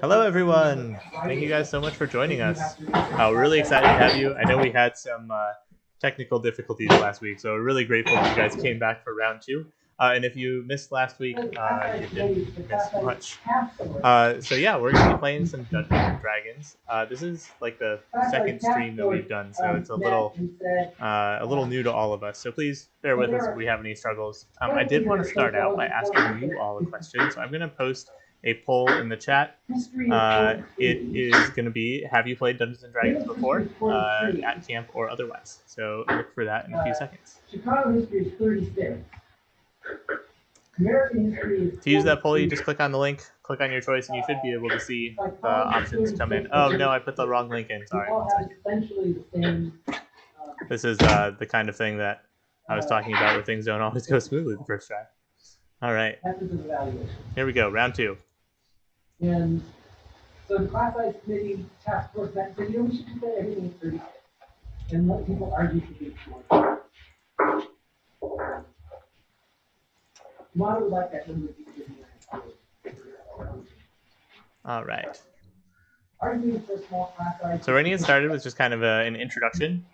Hello, everyone. Thank you guys so much for joining us. We're really excited to have you. I know we had some technical difficulties last week, so we're really grateful that you guys came back for round 2. And if you missed last week, you didn't miss much. So yeah, we're going to be playing some Dungeons and Dragons. This is like the second stream that we've done, so it's a little new to all of us. So please bear with us if we have any struggles. I did want to start out by asking you all a question, so I'm going to post a poll in the chat. It is going to be, have you played Dungeons & Dragons before, at camp or otherwise? So look for that in a few seconds. Chicago history is 36. American history is 40. To use that poll, you just click on the link, click on your choice, and you should be able to see the options come in. Oh no, I put the wrong link in. Sorry. This is the kind of thing that I was talking about where things don't always go smoothly the first try. All right. Here we go, round 2. And so the class size committee task force that said, we should do that everything in 30 days and let people argue for the short. Model would like that number to be all right. So we're going to get started with just kind of an introduction.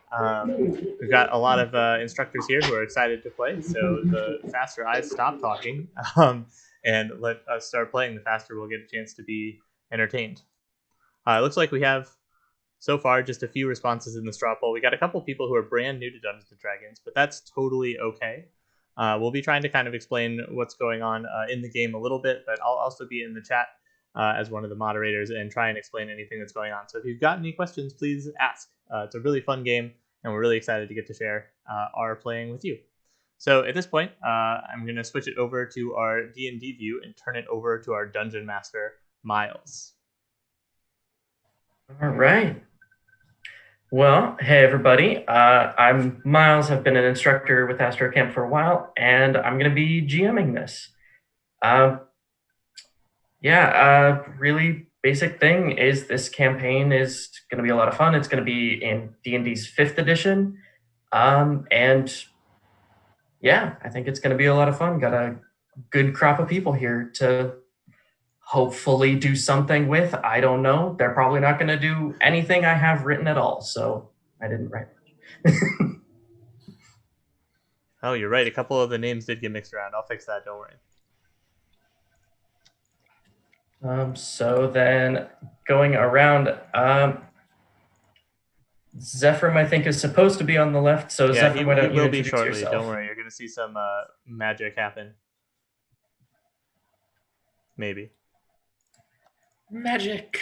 We've got a lot of instructors here who are excited to play, so the faster I stop talking and let us start playing, the faster we'll get a chance to be entertained. It looks like we have, so far, just a few responses in the straw poll. We got a couple people who are brand new to Dungeons & Dragons, but that's totally okay. We'll be trying to kind of explain what's going on in the game a little bit, but I'll also be in the chat as one of the moderators and try and explain anything that's going on. So if you've got any questions, please ask. It's a really fun game, and we're really excited to get to share our playing with you. So at this point, I'm going to switch it over to our D&D view and turn it over to our Dungeon Master, Miles. All right. Well, hey everybody. I'm Miles. I've been an instructor with AstroCamp for a while, and I'm going to be GMing this. Really basic thing is this campaign is going to be a lot of fun. It's going to be in D&D's 5th edition. I think it's going to be a lot of fun. Got a good crop of people here to hopefully do something with. I don't know. They're probably not going to do anything I have written at all, so I didn't write much. Oh, you're right. A couple of the names did get mixed around. I'll fix that. Don't worry. So then going around, Zephyr, I think, is supposed to be on the left. So yeah, Zephyr, why don't you will be shortly. Yourself? Don't worry. You're going to see some magic happen. Maybe. Magic.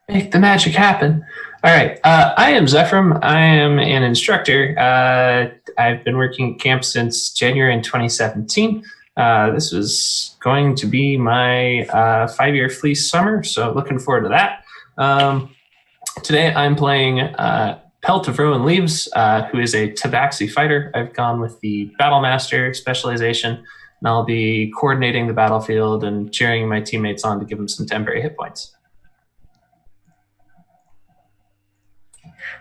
Make the magic happen. All right. I am Zephyr. I am an instructor. I've been working at camp since January in 2017. This was going to be my 5-year fleece summer, so looking forward to that. Today I'm playing Pelt of Ruin Leaves, who is a Tabaxi fighter. I've gone with the Battle Master specialization, and I'll be coordinating the battlefield and cheering my teammates on to give them some temporary hit points.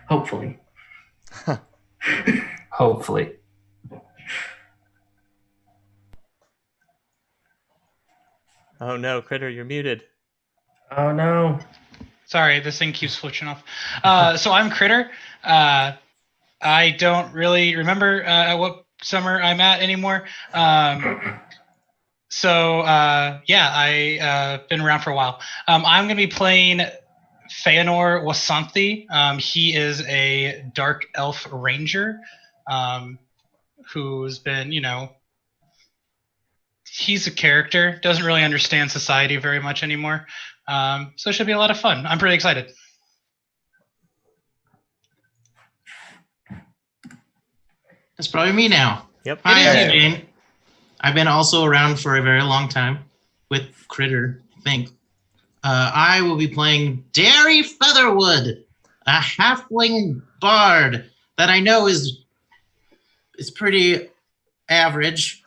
Hopefully. Hopefully. Oh no, Critter, you're muted. Oh no. Sorry, this thing keeps switching off. So I'm Critter. I don't really remember what summer I'm at anymore. I've been around for a while. I'm going to be playing Feanor Wasanthi. He is a dark elf ranger who's been, he's a character, doesn't really understand society very much anymore. So it should be a lot of fun. I'm pretty excited. That's probably me now. Yep. Hi, Jane. I've been also around for a very long time with Critter, I think. I will be playing Derry Featherwood, a halfling bard that I know is pretty average.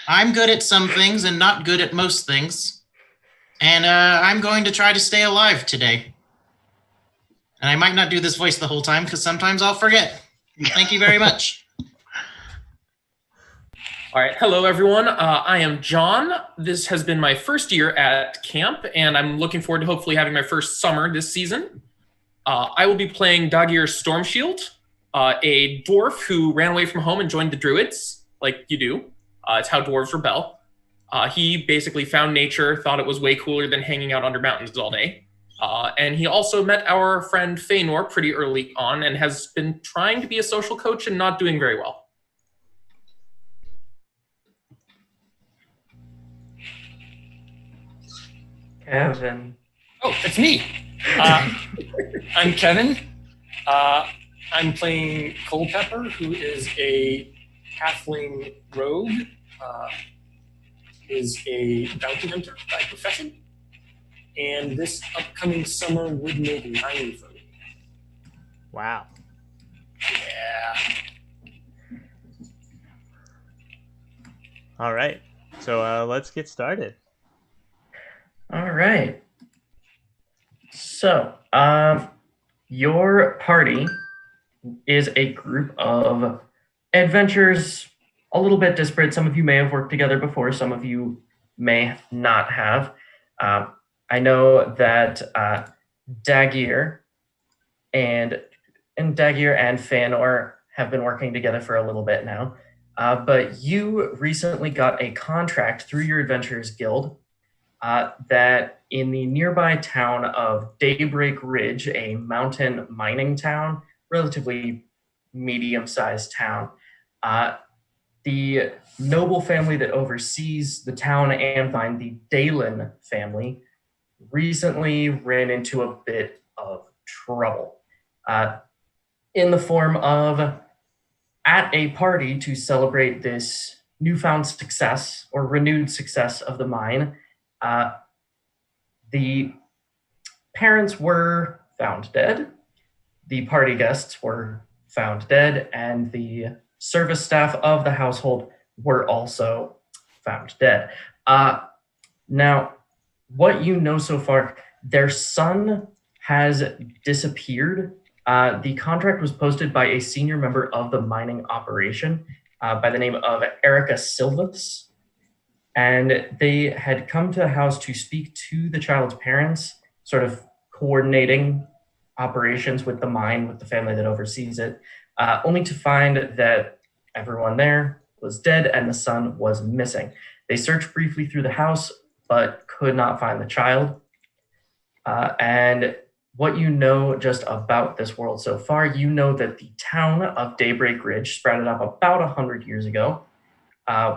I'm good at some things and not good at most things. And I'm going to try to stay alive today. And I might not do this voice the whole time because sometimes I'll forget. Thank you very much. All right. Hello, everyone. I am John. This has been my first year at camp, and I'm looking forward to hopefully having my first summer this season. I will be playing Dagir Stormshield, a dwarf who ran away from home and joined the druids, like you do. It's how dwarves rebel. He basically found nature, thought it was way cooler than hanging out under mountains all day. And he also met our friend Feanor pretty early on and has been trying to be a social coach and not doing very well. Kevin. Oh, it's me. I'm Kevin. I'm playing Coldpepper, who is a halfling rogue. Is a bounty hunter by profession. And this upcoming summer would make 9 for me. Wow. Yeah. All right. So let's get started. All right. So, your party is a group of adventurers, a little bit disparate. Some of you may have worked together before. Some of you may not have. I know that Dagir and Feanor have been working together for a little bit now. But you recently got a contract through your Adventurers Guild that in the nearby town of Daybreak Ridge, a mountain mining town, relatively medium-sized town, the noble family that oversees the town and mine, the Dalen family, recently ran into a bit of trouble in the form of, at a party to celebrate this newfound success or renewed success of the mine, the parents were found dead, the party guests were found dead, and the service staff of the household were also found dead. Now, what you know so far, their son has disappeared. The contract was posted by a senior member of the mining operation by the name of Erica Silvas. And they had come to the house to speak to the child's parents, sort of coordinating operations with the mine, with the family that oversees it, only to find that everyone there was dead and the son was missing. They searched briefly through the house, but could not find the child. And what you know just about this world so far, you know that the town of Daybreak Ridge sprouted up about 100 years ago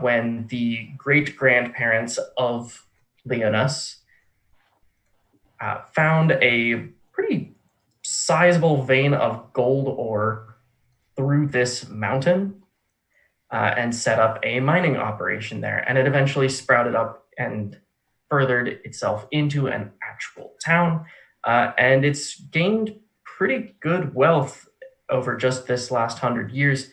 when the great-grandparents of Leonis found a pretty sizable vein of gold ore through this mountain and set up a mining operation there. And it eventually sprouted up and furthered itself into an actual town. And it's gained pretty good wealth over just this last 100 years.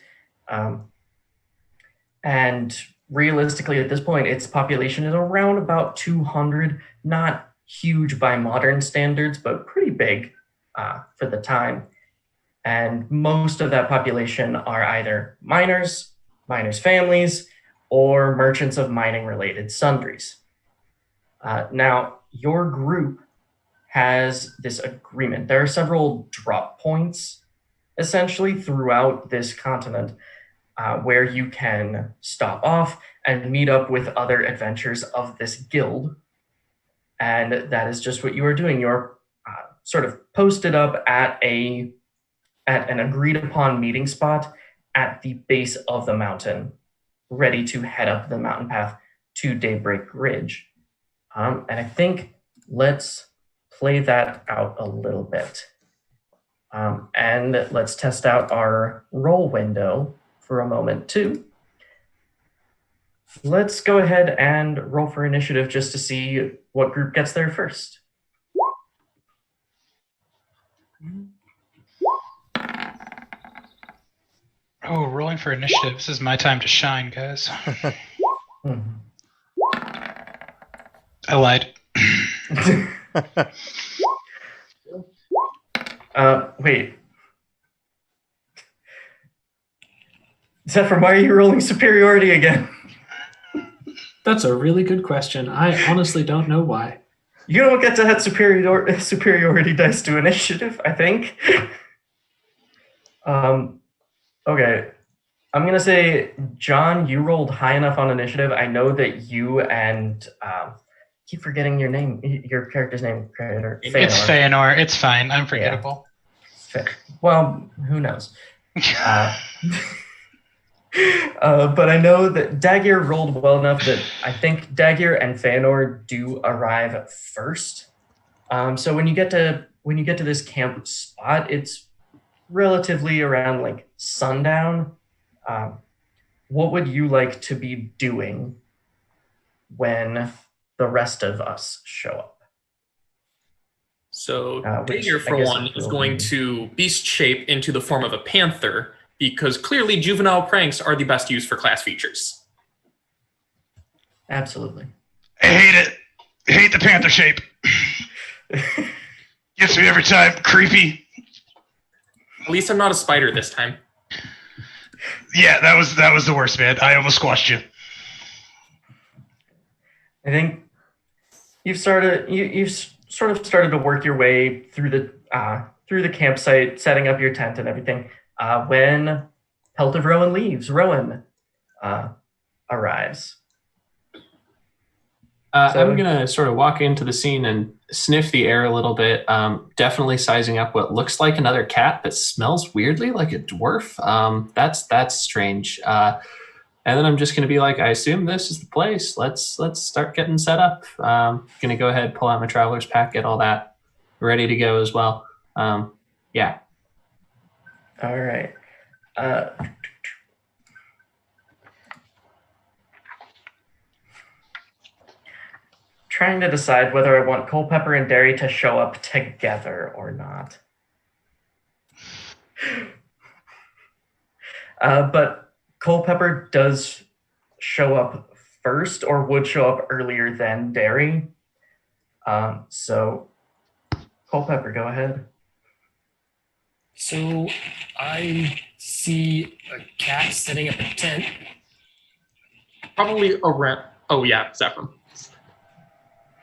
And realistically, at this point, its population is around about 200, not huge by modern standards, but pretty big for the time. And most of that population are either miners, miners' families, or merchants of mining-related sundries. Now, your group has this agreement. There are several drop points, essentially, throughout this continent where you can stop off and meet up with other adventurers of this guild. And that is just what you are doing. You're sort of posted up at an agreed-upon meeting spot at the base of the mountain, ready to head up the mountain path to Daybreak Ridge. And I think let's play that out a little bit. And let's test out our roll window for a moment too. Let's go ahead and roll for initiative just to see what group gets there first. Oh, rolling for initiative. This is my time to shine, guys. I lied. Wait. Zephyr, why are you rolling superiority again? That's a really good question. I honestly don't know why. You don't get to add superiority dice to initiative, I think. Okay. I'm going to say, John, you rolled high enough on initiative. I know that you and keep forgetting your name, your character's name, Creator. It's Feanor. It's fine. I'm forgettable. Yeah. Well, who knows? But I know that Dagir rolled well enough that I think Dagir and Feanor do arrive first. So when you get to this camp spot, it's relatively around like sundown. What would you like to be doing when the rest of us show up? So Which Dager, I for guess one, it is will going be. to beast shape into the form of a panther because clearly juvenile pranks are the best use for class features. Absolutely. I hate it. I hate the panther shape. Gets me every time. Creepy. At least I'm not a spider this time. Yeah, that was the worst, man. I almost squashed you. I think you've sort of started to work your way through the campsite, setting up your tent and everything. When Pelt of Rowan leaves, Rowan arrives. I'm going to sort of walk into the scene and sniff the air a little bit, definitely sizing up what looks like another cat that smells weirdly like a dwarf. That's strange. And then I'm just going to be like, I assume this is the place. Let's start getting set up. Going to go ahead, pull out my traveler's pack, get all that ready to go as well. Yeah. All right. Trying to decide whether I want Culpepper and Derry to show up together or not. But Culpepper does show up first, or would show up earlier than Derry. So, Culpepper, go ahead. So I see a cat setting up a tent. Probably around. Oh yeah, Zephram.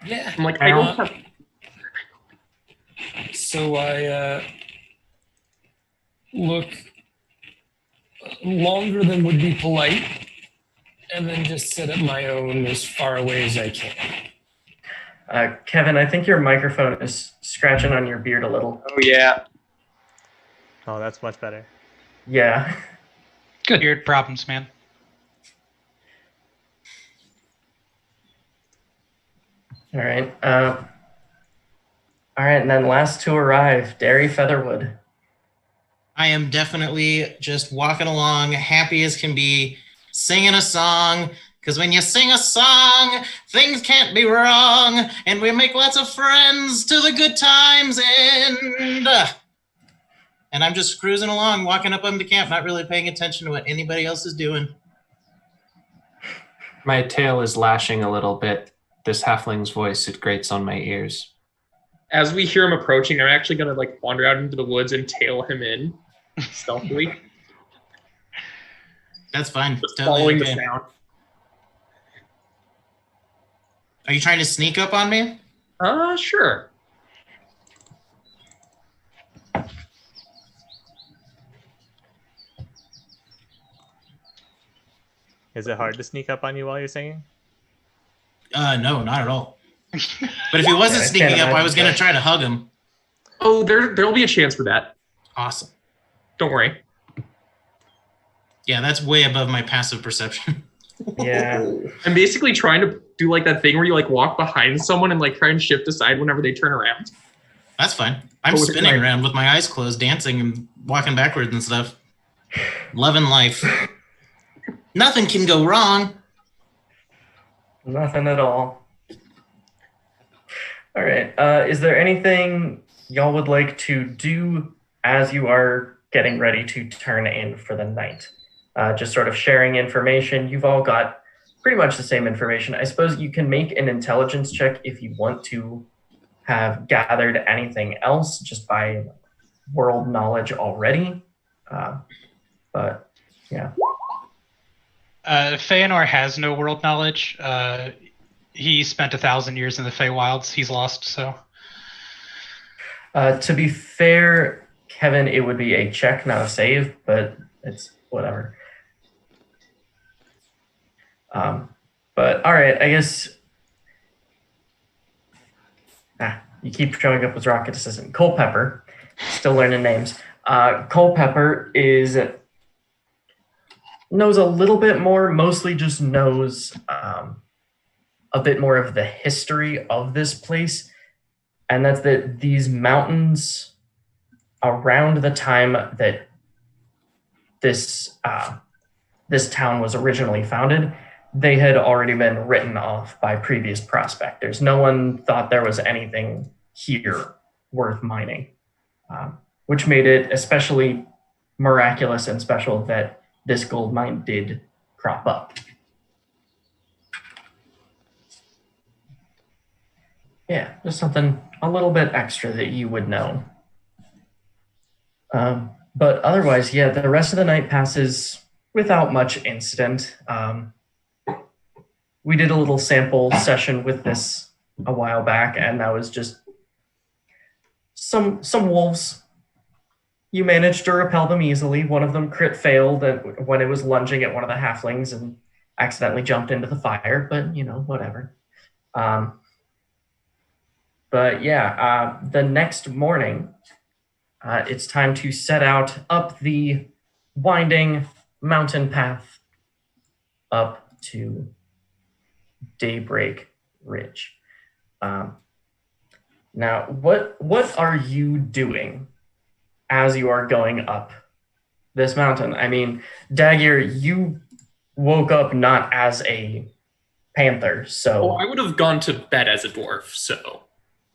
Yeah. I'm like, I don't have. So I look longer than would be polite, and then just set up my own as far away as I can. Kevin, I think your microphone is scratching on your beard a little. Oh yeah. Oh, that's much better. Yeah. Good. Weird problems, man. All right. All right, and then last to arrive, Derry Featherwood. I am definitely just walking along, happy as can be, singing a song. Because when you sing a song, things can't be wrong, and we make lots of friends till the good times end. And I'm just cruising along, walking up on the camp, not really paying attention to what anybody else is doing. My tail is lashing a little bit. This halfling's voice, it grates on my ears. As we hear him approaching, I'm actually gonna like wander out into the woods and tail him in stealthily. That's fine. Just Totally following okay. the sound. Are you trying to sneak up on me? Sure. Is it hard to sneak up on you while you're singing? No, not at all. But if he wasn't Yeah, I sneaking can't up, I was imagine going to try to hug him. Oh, there'll be a chance for that. Awesome. Don't worry. Yeah, that's way above my passive perception. Yeah. I'm basically trying to do like that thing where you like walk behind someone and like try and shift aside whenever they turn around. That's fine. I'm What was it spinning like? around with my eyes closed, dancing and walking backwards and stuff. Loving life. Nothing can go wrong. Nothing at all. All right. Is there anything y'all would like to do as you are getting ready to turn in for the night? Just sort of sharing information. You've all got pretty much the same information. I suppose you can make an intelligence check if you want to have gathered anything else just by world knowledge already. But yeah. Feanor has no world knowledge. He spent 1,000 years in the Feywilds. He's lost, so. To be fair, Kevin, it would be a check, not a save, but it's whatever. But all right, I guess. You keep showing up with Rocket Assistant. Culpepper, still learning names. Culpepper knows a little bit more, mostly just knows a bit more of the history of this place. And that's that these mountains around the time that this town was originally founded, they had already been written off by previous prospectors. No one thought there was anything here worth mining, which made it especially miraculous and special that this gold mine did crop up. Yeah, just something a little bit extra that you would know. But otherwise, yeah, the rest of the night passes without much incident. We did a little sample session with this a while back, and that was just some wolves. You managed to repel them easily. One of them crit failed when it was lunging at one of the halflings and accidentally jumped into the fire, but whatever. But yeah, the next morning, it's time to set out up the winding mountain path up to Daybreak Ridge. Now, what are you doing as you are going up this mountain? I mean, Dagir, you woke up not as a panther, so... I would have gone to bed as a dwarf, so...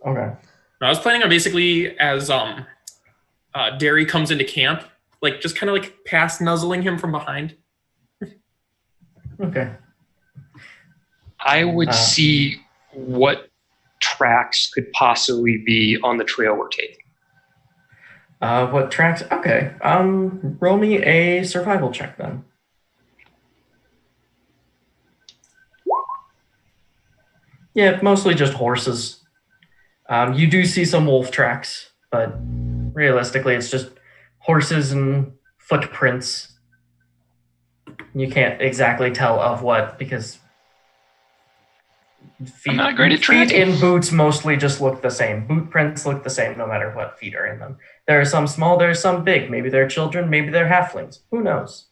Okay. I was planning on basically, as Derry comes into camp, just kind of past nuzzling him from behind. Okay. I would see what tracks could possibly be on the trail we're taking. What tracks? Okay. Roll me a survival check then. Yeah, mostly just horses. You do see some wolf tracks, but realistically, it's just horses and footprints. You can't exactly tell of what, because I'm not great at feet tracking. in boots mostly just look the same. Boot prints look the same no matter what feet are in them. There are some small, there are some big. Maybe they're children, maybe they're halflings. Who knows?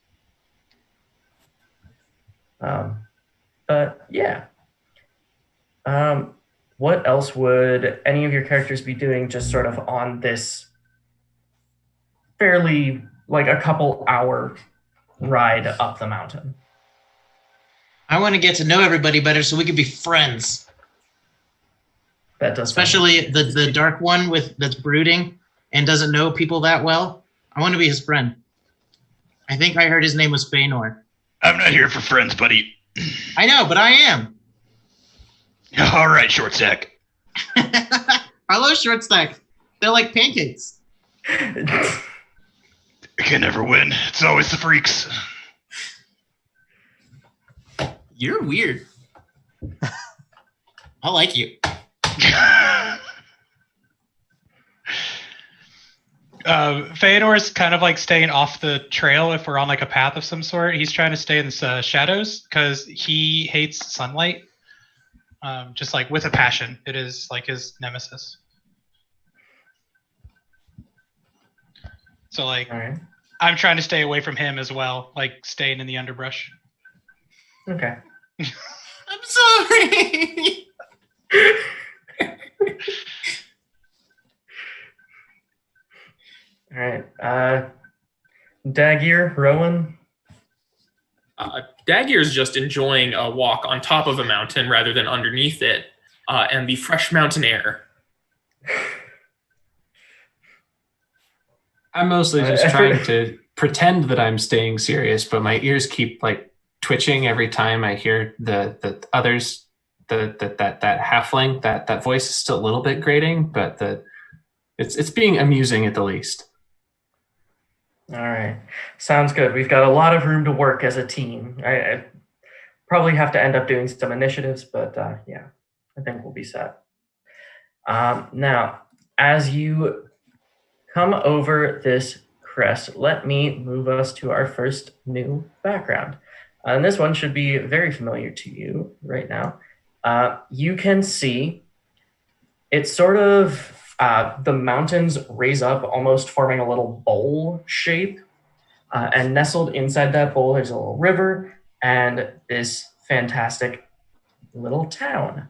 But yeah. What else would any of your characters be doing just sort of on this fairly, a couple hour ride up the mountain? I want to get to know everybody better so we can be friends. That does Especially the dark one that's brooding and doesn't know people that well. I want to be his friend. I think I heard his name was Feanor. I'm not here for friends, buddy. I know, but I am. All right, short stack. I love short stack. They're like pancakes. I can never win. It's always the freaks. You're weird. I like you. Feanor's kind of staying off the trail if we're on a path of some sort. He's trying to stay in the shadows because he hates sunlight. Just with a passion. It is his nemesis. So All right. I'm trying to stay away from him as well, staying in the underbrush. Okay. I'm sorry. All right. Dagir, Rowan. Dagir's just enjoying a walk on top of a mountain rather than underneath it, and the fresh mountain air. I'm mostly just trying to pretend that I'm staying serious, but my ears keep twitching every time I hear the others, that halfling. That voice is still a little bit grating, but it's being amusing at the least. All right. Sounds good. We've got a lot of room to work as a team. probably have to end up doing some initiatives, but yeah, I think we'll be set. Now, as you come over this crest, let me move us to our first new background. And this one should be very familiar to you right now. You can see it's sort of the mountains raise up, almost forming a little bowl shape. And nestled inside that bowl, there's a little river and this fantastic little town.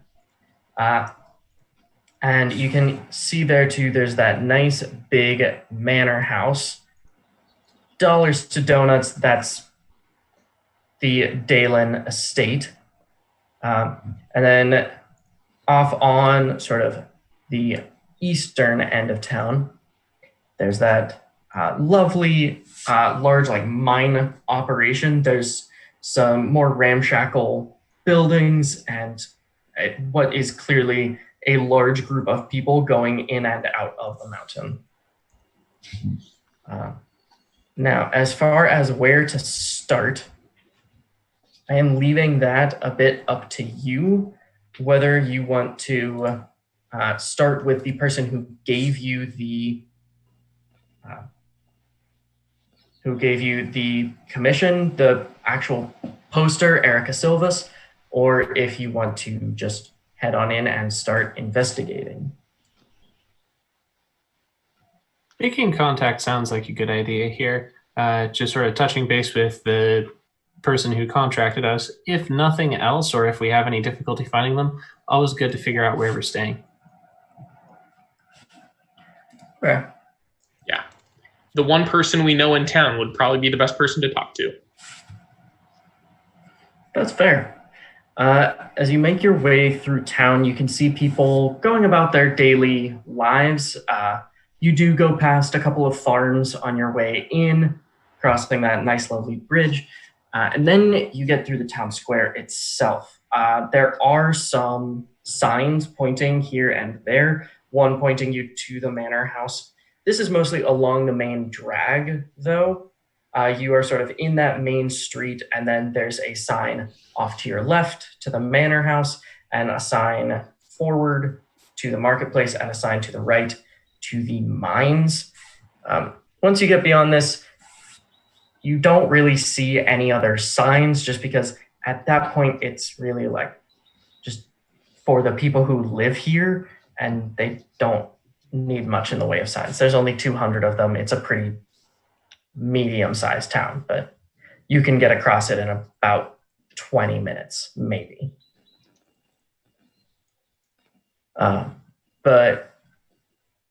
And you can see there too, there's that nice big manor house. Dollars to donuts, that's the Dalen estate. And then off on sort of the eastern end of town, there's that lovely large like mine operation. There's some more ramshackle buildings and what is clearly a large group of people going in and out of the mountain. Now, as far as where to start, I am leaving that a bit up to you, whether you want to start with the person who gave you the commission, the actual poster, Erica Silvas, or if you want to just head on in and start investigating. Making contact sounds like a good idea here. Just sort of touching base with the person who contracted us. If nothing else, or if we have any difficulty finding them, always good to figure out where we're staying. Right. Yeah. The one person we know in town would probably be the best person to talk to. That's fair. As you make your way through town, you can see people going about their daily lives. You do go past a couple of farms on your way in, crossing that nice, lovely bridge. And then you get through the town square itself. There are some signs pointing here and there, one pointing you to the manor house. This is mostly along the main drag, though. You are sort of in that main street, and then there's a sign off to your left to the manor house, and a sign forward to the marketplace, and a sign to the right to the mines. Once you get beyond this, you don't really see any other signs, just because at that point it's really like just for the people who live here, and they don't need much in the way of signs. There's only 200 of them. It's a pretty medium-sized town, but you can get across it in about 20 minutes, maybe. But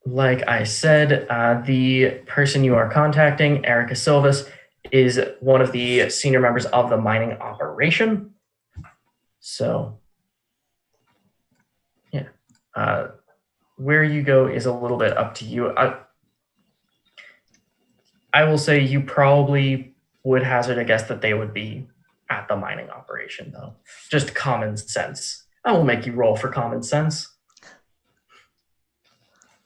like I said, the person you are contacting, Erica Silvas, is one of the senior members of the mining operation. So, yeah. Where you go is a little bit up to you. I will say you probably would hazard a guess that they would be at the mining operation, though. Just common sense. I will make you roll for common sense.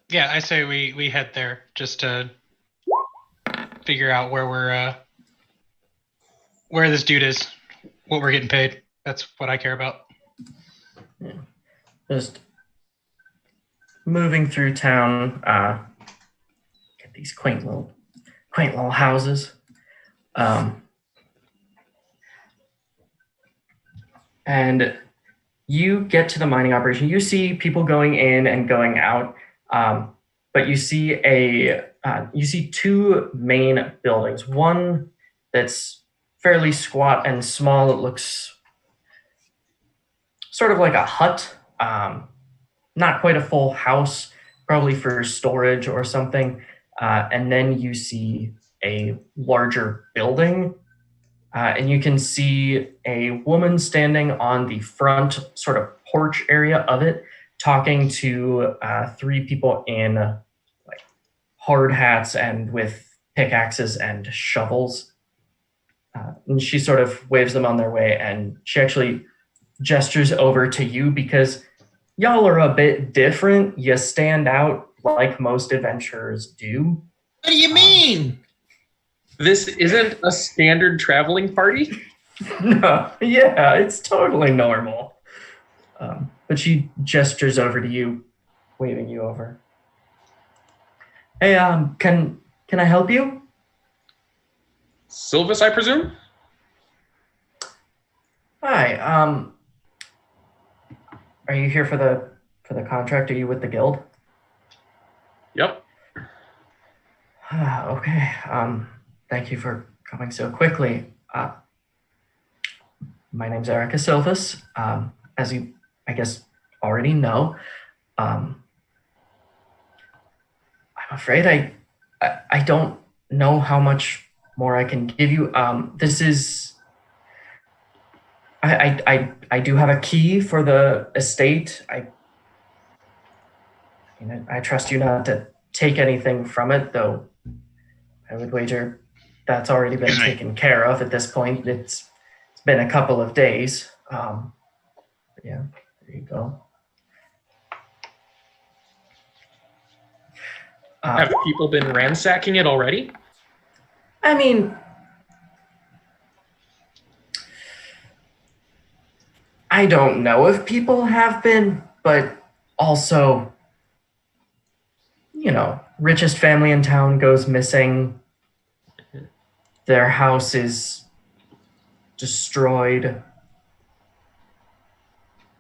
Yeah, I say we head there just to figure out where this dude is, what we're getting paid. That's what I care about. Yeah. Just moving through town, get these quaint little houses. And you get to the mining operation. You see people going in and going out, but you see two main buildings. One that's fairly squat and small. It looks sort of like a hut, not quite a full house, probably for storage or something. And then you see a larger building, and you can see a woman standing on the front sort of porch area of it, talking to three people in like hard hats and with pickaxes and shovels. And she sort of waves them on their way, and she actually gestures over to you because y'all are a bit different. You stand out like most adventurers do. What do you mean? This isn't a standard traveling party? No, yeah, it's totally normal. But she gestures over to you, waving you over. Hey, can I help you? Silvis, I presume? Hi, are you here for the contract? Are you with the guild? Yep. Okay. Thank you for coming so quickly. My name's Erica Silvis. As you, I guess, already know, I'm afraid I don't know how much more I can give you. This is. I do have a key for the estate. I trust you not to take anything from it, though. I would wager that's already been taken care of at this point. It's been a couple of days. Yeah, there you go. Have people been ransacking it already? I mean, I don't know if people have been, but also, richest family in town goes missing. Their house is destroyed.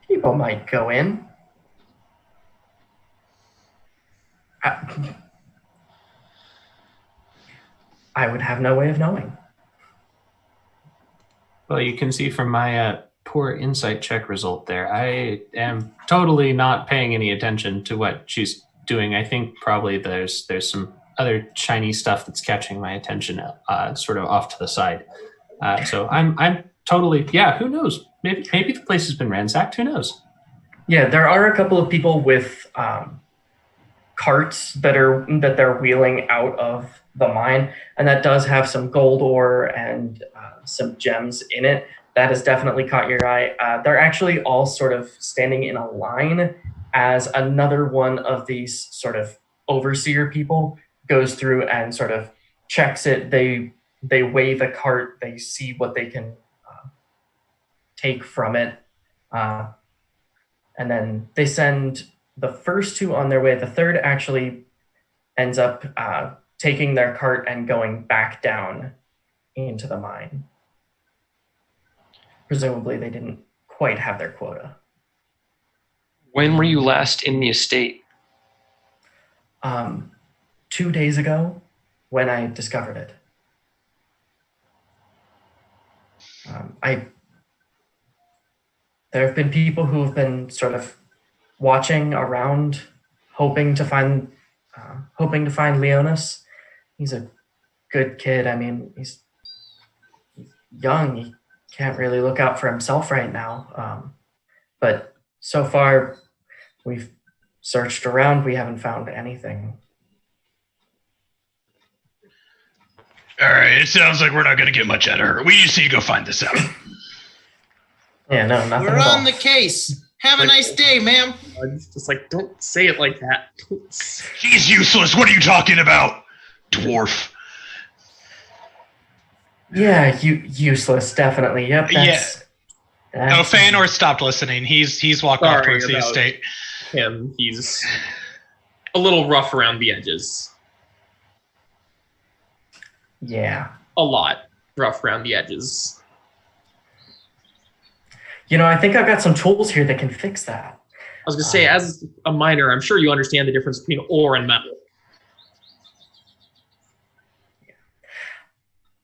People might go in. I would have no way of knowing. Well, you can see from my poor insight check result there, I am totally not paying any attention to what she's doing. I think probably there's some other shiny stuff that's catching my attention, sort of off to the side. So I'm totally, yeah. Who knows? Maybe the place has been ransacked. Who knows? Yeah, there are a couple of people with carts that they're wheeling out of the mine, and that does have some gold ore and some gems in it. That has definitely caught your eye. They're actually all sort of standing in a line as another one of these sort of overseer people goes through and sort of checks it. They weigh the cart. They see what they can take from it. And then they send the first two on their way. The third actually ends up taking their cart and going back down into the mine. Presumably they didn't quite have their quota. When were you last in the estate? 2 days ago when I discovered it. There have been people who have been sort of watching around, hoping to find Leonis. He's a good kid. I mean, he's young. He can't really look out for himself right now. But so far, we've searched around. We haven't found anything. All right, it sounds like we're not going to get much out of her. We just need to go find this out. Yeah, no, nothing We're at all. on the case. Have a nice day, ma'am. Just like, don't say it like that. She's useless. What are you talking about, dwarf? Yeah, useless, definitely. Yep. No, Feanor stopped listening. He's walked off towards the estate. Him, he's a little rough around the edges. Yeah. A lot rough around the edges. I think I've got some tools here that can fix that. I was gonna say, as a miner, I'm sure you understand the difference between ore and metal.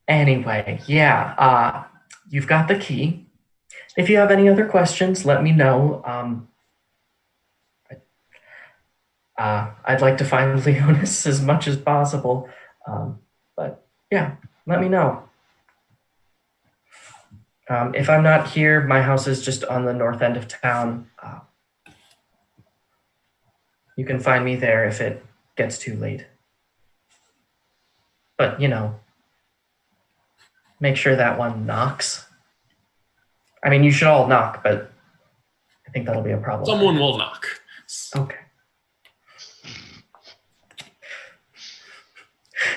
Anyway, yeah, you've got the key. If you have any other questions, let me know. I'd like to find Leonis as much as possible. But yeah, let me know. If I'm not here, my house is just on the north end of town. You can find me there if it gets too late. But, make sure that one knocks. I mean, you should all knock, but I think that'll be a problem. Someone will knock. Okay.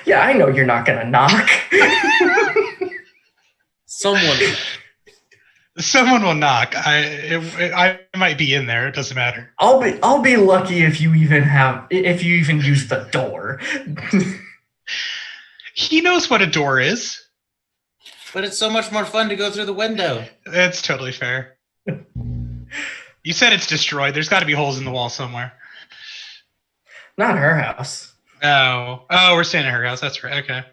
Yeah, I know you're not going to knock. Someone. Someone will knock. I might be in there. It doesn't matter. I'll be lucky if you even use the door. He knows what a door is. But it's so much more fun to go through the window. That's totally fair. You said it's destroyed. There's got to be holes in the wall somewhere. Not her house. Oh, we're staying at her house. That's right. Okay.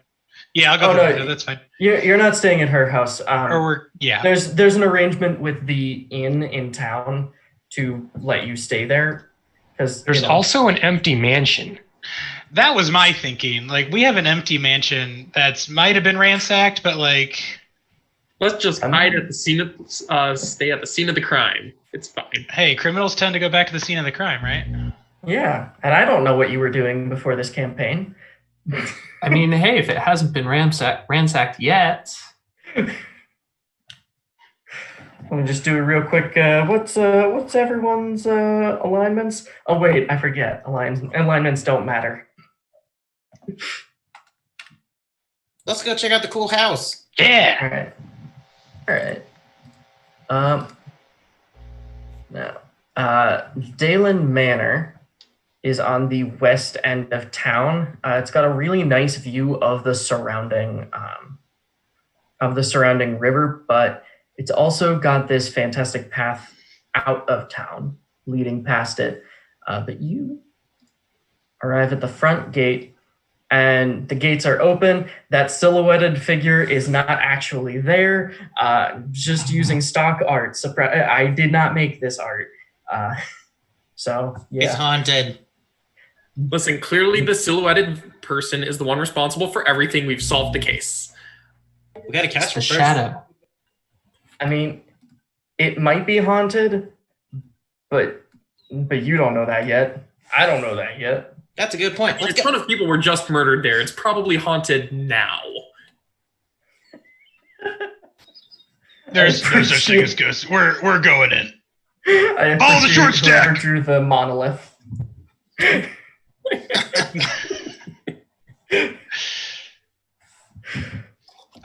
Yeah, I'll go through the window. That's fine. You're not staying at her house. Yeah. There's an arrangement with the inn in town to let you stay there. Because There's also an empty mansion. That was my thinking. Like, we have an empty mansion that's might have been ransacked, but like, Let's just hide at the scene of, stay at the scene of the crime. It's fine. hey, criminals tend to go back to the scene of the crime, right? Yeah, and I don't know what you were doing before this campaign. I mean, hey, if it hasn't been ransacked yet. Let me just do a real quick. What's everyone's alignments? Oh wait, I forget. Alignments don't matter. Let's go check out the cool house. Yeah. All right. Now, Dalen Manor is on the west end of town. It's got a really nice view of the surrounding river, but it's also got this fantastic path out of town leading past it. But you arrive at the front gate, and the gates are open. That silhouetted figure is not actually there, just using stock art. I did not make this art. So, yeah. It's haunted. Listen, clearly the silhouetted person is the one responsible for everything. We've solved the case. We gotta catch It's the him first. shadow. I mean, it might be haunted, but you don't know that yet. I don't know that yet. That's a good point. A Let's go. ton of people were just murdered there. It's probably haunted now. There's no such thing as ghosts. We're going in. I Follow the short appreciate whoever stack. drew the monolith.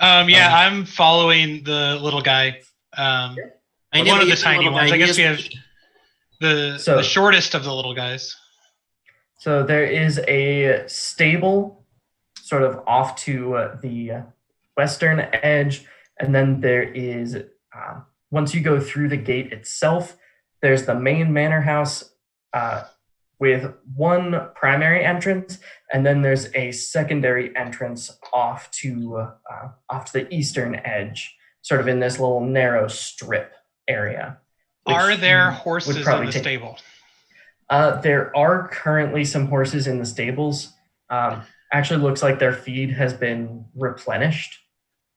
Yeah, I'm following the little guy. I One never of the used tiny little ones. guy. I guess we have He the shortest of the little guys. So there is a stable sort of off to the western edge, and then there is, once you go through the gate itself, there's the main manor house with one primary entrance, and then there's a secondary entrance off to the eastern edge, sort of in this little narrow strip area. Are which there you would horses in probably the take. stable? There are currently some horses in the stables. Actually looks like their feed has been replenished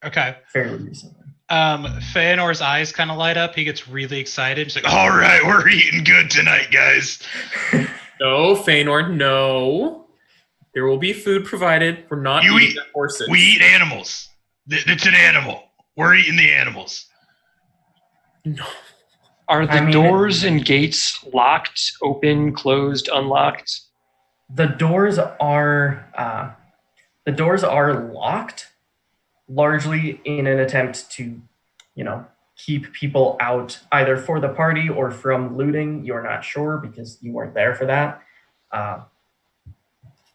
Okay. fairly recently. Feanor's eyes kind of light up. He gets really excited. He's like, All right, we're eating good tonight, guys. No, Feanor, no. There will be food provided. We're not You eating eat- the horses. We eat animals. It's an animal. We're eating the animals. Are the I mean- doors and gates locked, open, closed, unlocked? The doors are locked, largely in an attempt to, keep people out either for the party or from looting. You're not sure because you weren't there for that.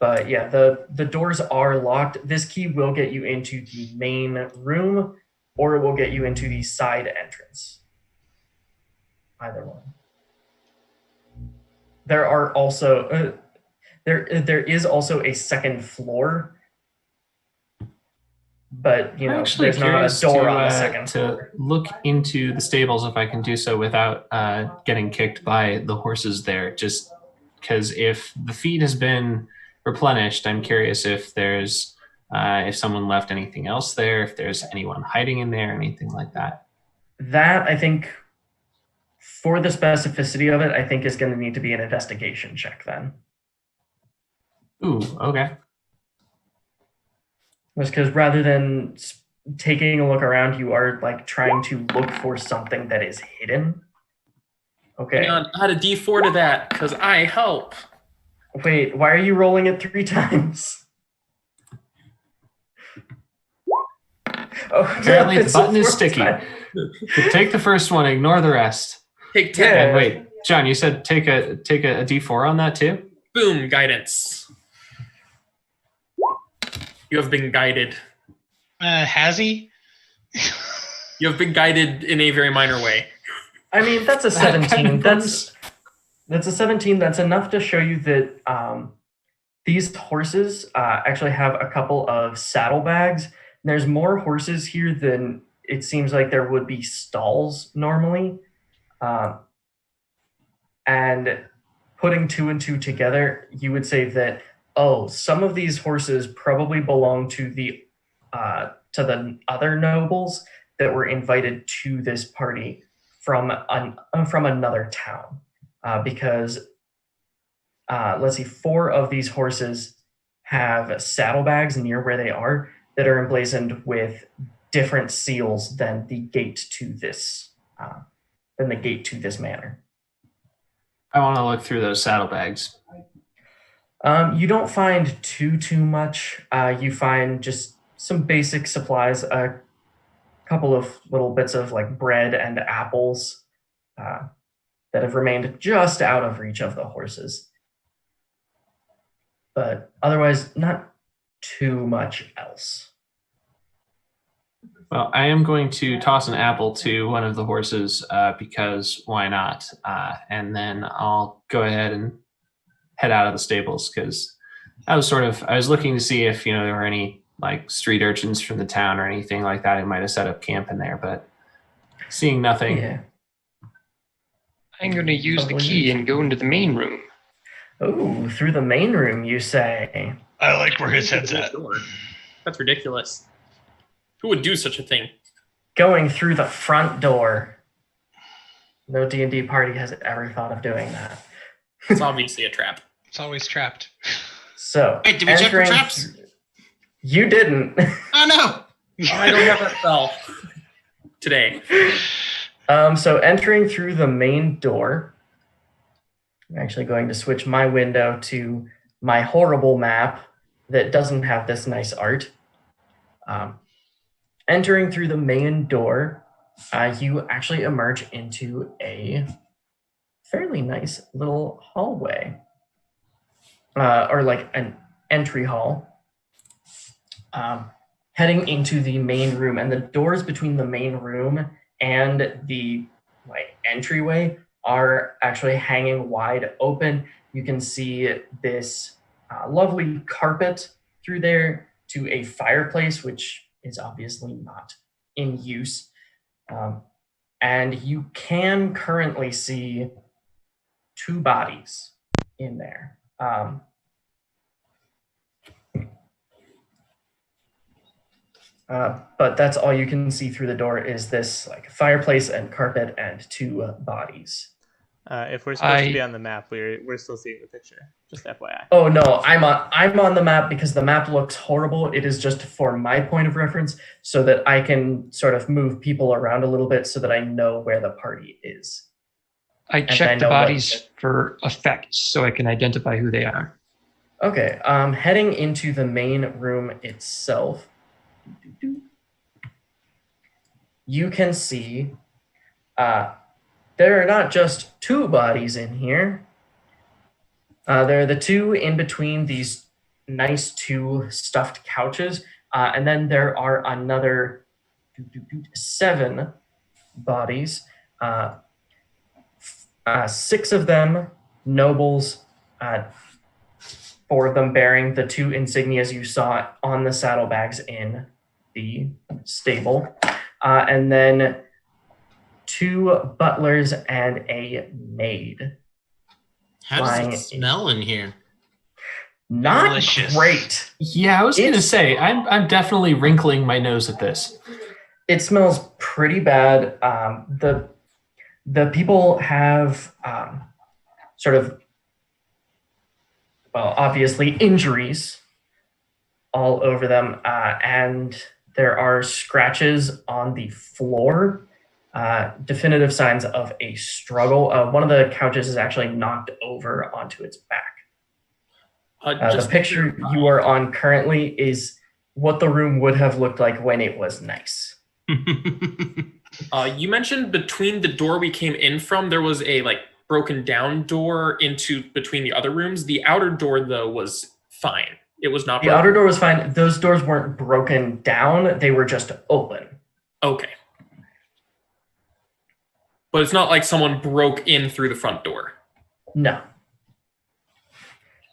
But yeah, the doors are locked. This key will get you into the main room, or it will get you into the side entrance. Either one. There are also there is also a second floor, but I'm actually there's not a curious door on the second to floor. look into the stables if I can do so without getting kicked by the horses there. Just because if the feed has been replenished, I'm curious if there's if someone left anything else there, if there's anyone hiding in there, anything like that. That, I think, for the specificity of it, I think is going to need to be an investigation check then. Ooh, okay. Just because rather than taking a look around, you are like trying to look for something that is hidden. Okay. Hang on, add a D4 to that because I help. Wait, why are you rolling it 3 times? Oh, Apparently the it's the button is fourth sticky. time. Take the first one, ignore the rest. Take 10. And wait, John, you said take a D4 on that too? Boom, guidance. You have been guided. Has he? You have been guided in a very minor way. I mean, that's a 17. That's a 17. That's enough to show you that these horses actually have a couple of saddlebags. There's more horses here than it seems like there would be stalls normally. And putting 2 and 2 together, you would say that, some of these horses probably belong to the other nobles that were invited to this party from another town, because let's see, 4 of these horses have saddlebags near where they are that are emblazoned with different seals than the gate to this manor. I want to look through those saddlebags. You don't find too much. You find just some basic supplies, a couple of little bits of like bread and apples that have remained just out of reach of the horses. But otherwise, not too much else. Well, I am going to toss an apple to one of the horses because why not? And then I'll go ahead and head out of the stables because I was looking to see if there were any like street urchins from the town or anything like that who might have set up camp in there, but seeing nothing. Yeah. I'm going to use the key and go into the main room. Oh, through the main room, you say? I like where his head's at. That's ridiculous. Who would do such a thing? Going through the front door. No D&D party has ever thought of doing that. It's obviously a trap. It's always trapped. So, Wait, did we check for traps? You didn't. Oh no! I don't have that spell today. So entering through the main door, I'm actually going to switch my window to my horrible map that doesn't have this nice art. Entering through the main door, you actually emerge into a fairly nice little hallway, or like an entry hall, heading into the main room. And the doors between the main room and the entryway are actually hanging wide open. You can see this lovely carpet through there to a fireplace, which is obviously not in use. And you can currently see 2 bodies in there. But that's all you can see through the door is this fireplace and carpet and 2 bodies. If we're supposed to be on the map, we're still seeing the picture. Just FYI. Oh no, I'm on the map because the map looks horrible. It is just for my point of reference so that I can sort of move people around a little bit so that I know where the party is. I checked the bodies for effects so I can identify who they are. Okay, heading into the main room itself, you can see there are not just 2 bodies in here. There are the 2 in between these nice 2 stuffed couches, and then there are another 7 bodies. 6 of them nobles, 4 of them bearing the 2 insignias you saw on the saddlebags in the stable, and then 2 butlers and a maid. How does it smell in here? Not Delicious. great. Yeah, I was going to say, I'm definitely wrinkling my nose at this. It smells pretty bad. The people have obviously injuries all over them, and there are scratches on the floor, definitive signs of a struggle. One of the couches is actually knocked over onto its back. The picture you are on currently is what the room would have looked like when it was nice. You mentioned between the door we came in from, there was a broken down door into between the other rooms. The outer door though was fine. It was not The broken. outer door was fine. Those doors weren't broken down. They were just open. Okay. But it's not like someone broke in through the front door. No.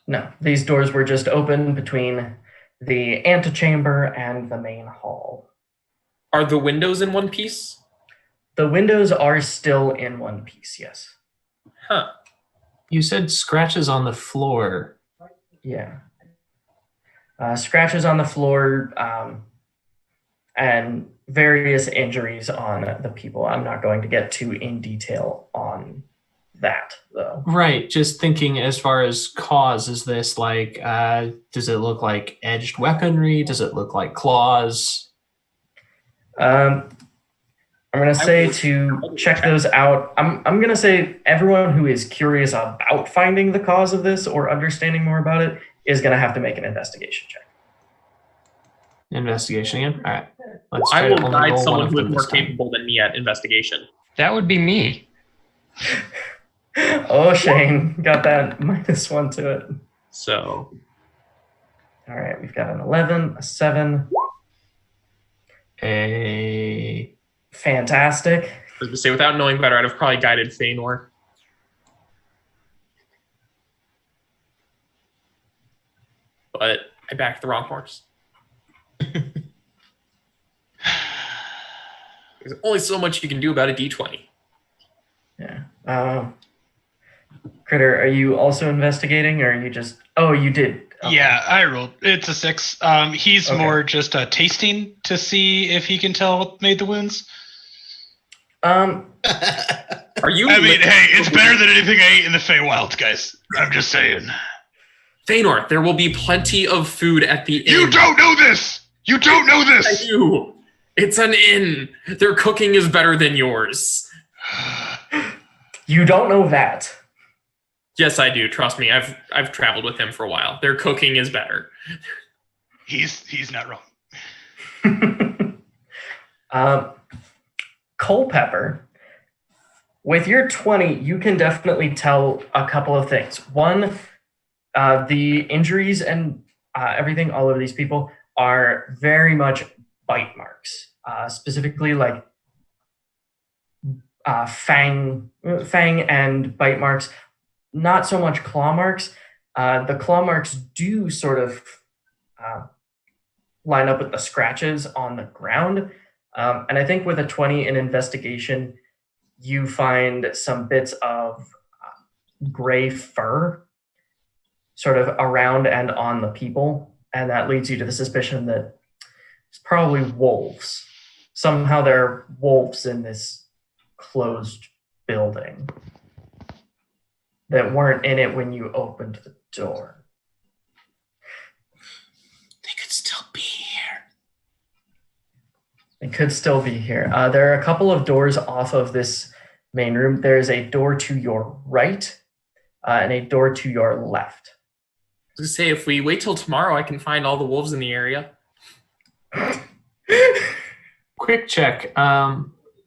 No. These doors were just open between the antechamber and the main hall. Are the windows in one piece? The windows are still in one piece, yes. Huh. You said scratches on the floor. Yeah. Scratches on the floor and various injuries on the people. I'm not going to get too in detail on that, though. Right. Just thinking as far as cause, is this does it look like edged weaponry? Does it look like claws? I'm going to say to check those out. I'm going to say everyone who is curious about finding the cause of this or understanding more about it is going to have to make an investigation check. Investigation again? All right. Let's I try will to only guide roll one someone of who is them more this time. capable than me at investigation. That would be me. Oh, Shane, got that -1 to it. So All right, we've got an 11, a 7. A Fantastic. I was going to say, without knowing better, I'd have probably guided Feanor. But I backed the wrong horse. There's only so much you can do about a D20. Yeah. Critter, are you also investigating, or are you just... Oh, you did. Okay. Yeah, I rolled. It's a 6. He's Okay. more just tasting to see if he can tell what made the wounds. Are you? I mean, hey, it's better than anything I ate in the Feywilds, guys. I'm just saying. Feanor, there will be plenty of food at the inn. You don't know this! You don't know I this! do. It's an inn. Their cooking is better than yours. You don't know that. Yes, I do. Trust me. I've traveled with him for a while. Their cooking is better. He's not wrong. Culpepper, with your 20, you can definitely tell a couple of things. One, the injuries and everything all over these people are very much bite marks, specifically like fang and bite marks. Not so much claw marks. The claw marks do sort of line up with the scratches on the ground. And I think with a 20 in investigation, you find some bits of gray fur sort of around and on the people. And that leads you to the suspicion that it's probably wolves. Somehow there are wolves in this closed building that weren't in it when you opened the door. They could still be here. It could still be here. There are a couple of doors off of this main room. There is a door to your right and a door to your left. I was going to say, if we wait till tomorrow, I can find all the wolves in the area. quick check.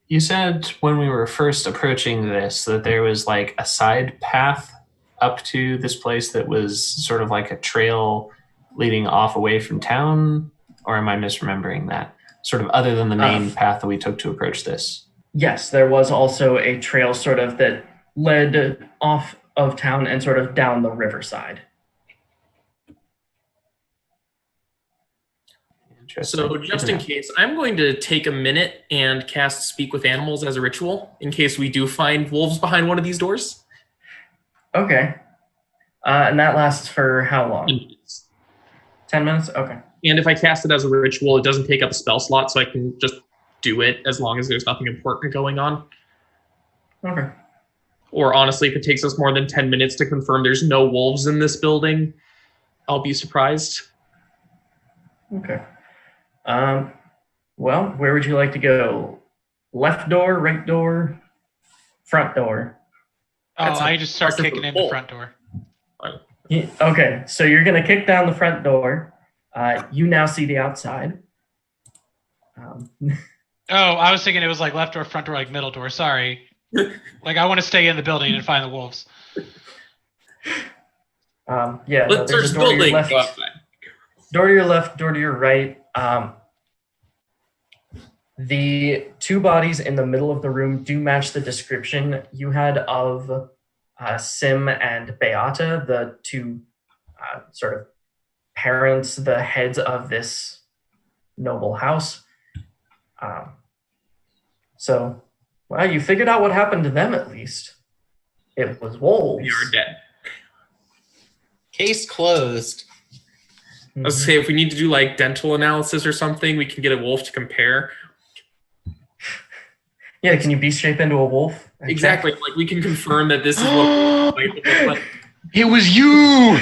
You said when we were first approaching this that there was like a side path up to this place that was sort of like a trail leading off away from town, or am I misremembering that? Sort of other than the main path that we took to approach this. Yes, there was also a trail sort of that led off of town and sort of down the riverside. So just in case, I'm going to take a minute and cast Speak with Animals as a ritual in case we do find wolves behind one of these doors. Okay. And that lasts for how long? 10 minutes. 10 minutes? Okay. And if I cast it as a ritual, it doesn't take up a spell slot, so I can just do it as long as there's nothing important going on. Okay. Or honestly, if it takes us more than 10 minutes to confirm there's no wolves in this building, I'll be surprised. Okay. Well, where would you like to go? Left door, right door, front door? Oh, I just start that's a kicking in the bolt. front door. Okay, so you're going to kick down the front door. You now see the outside. Oh, I was thinking it was like left door, front door, like middle door. Sorry. Like I want to stay in the building and find the wolves. Yeah, no, Let's there's search a door to your building. left. Go outside. Door to your left, door to your right. The two bodies in the middle of the room do match the description you had of Sim and Beata, the two sort of parents, the heads of this noble house. So, well, you figured out what happened to them at least. It was wolves. You're dead. Case closed. I was gonna say, if we need to do like dental analysis or something, we can get a wolf to compare. Yeah, can you beast shape into a wolf? Exactly. Like we can confirm that this is what might look like. It was you.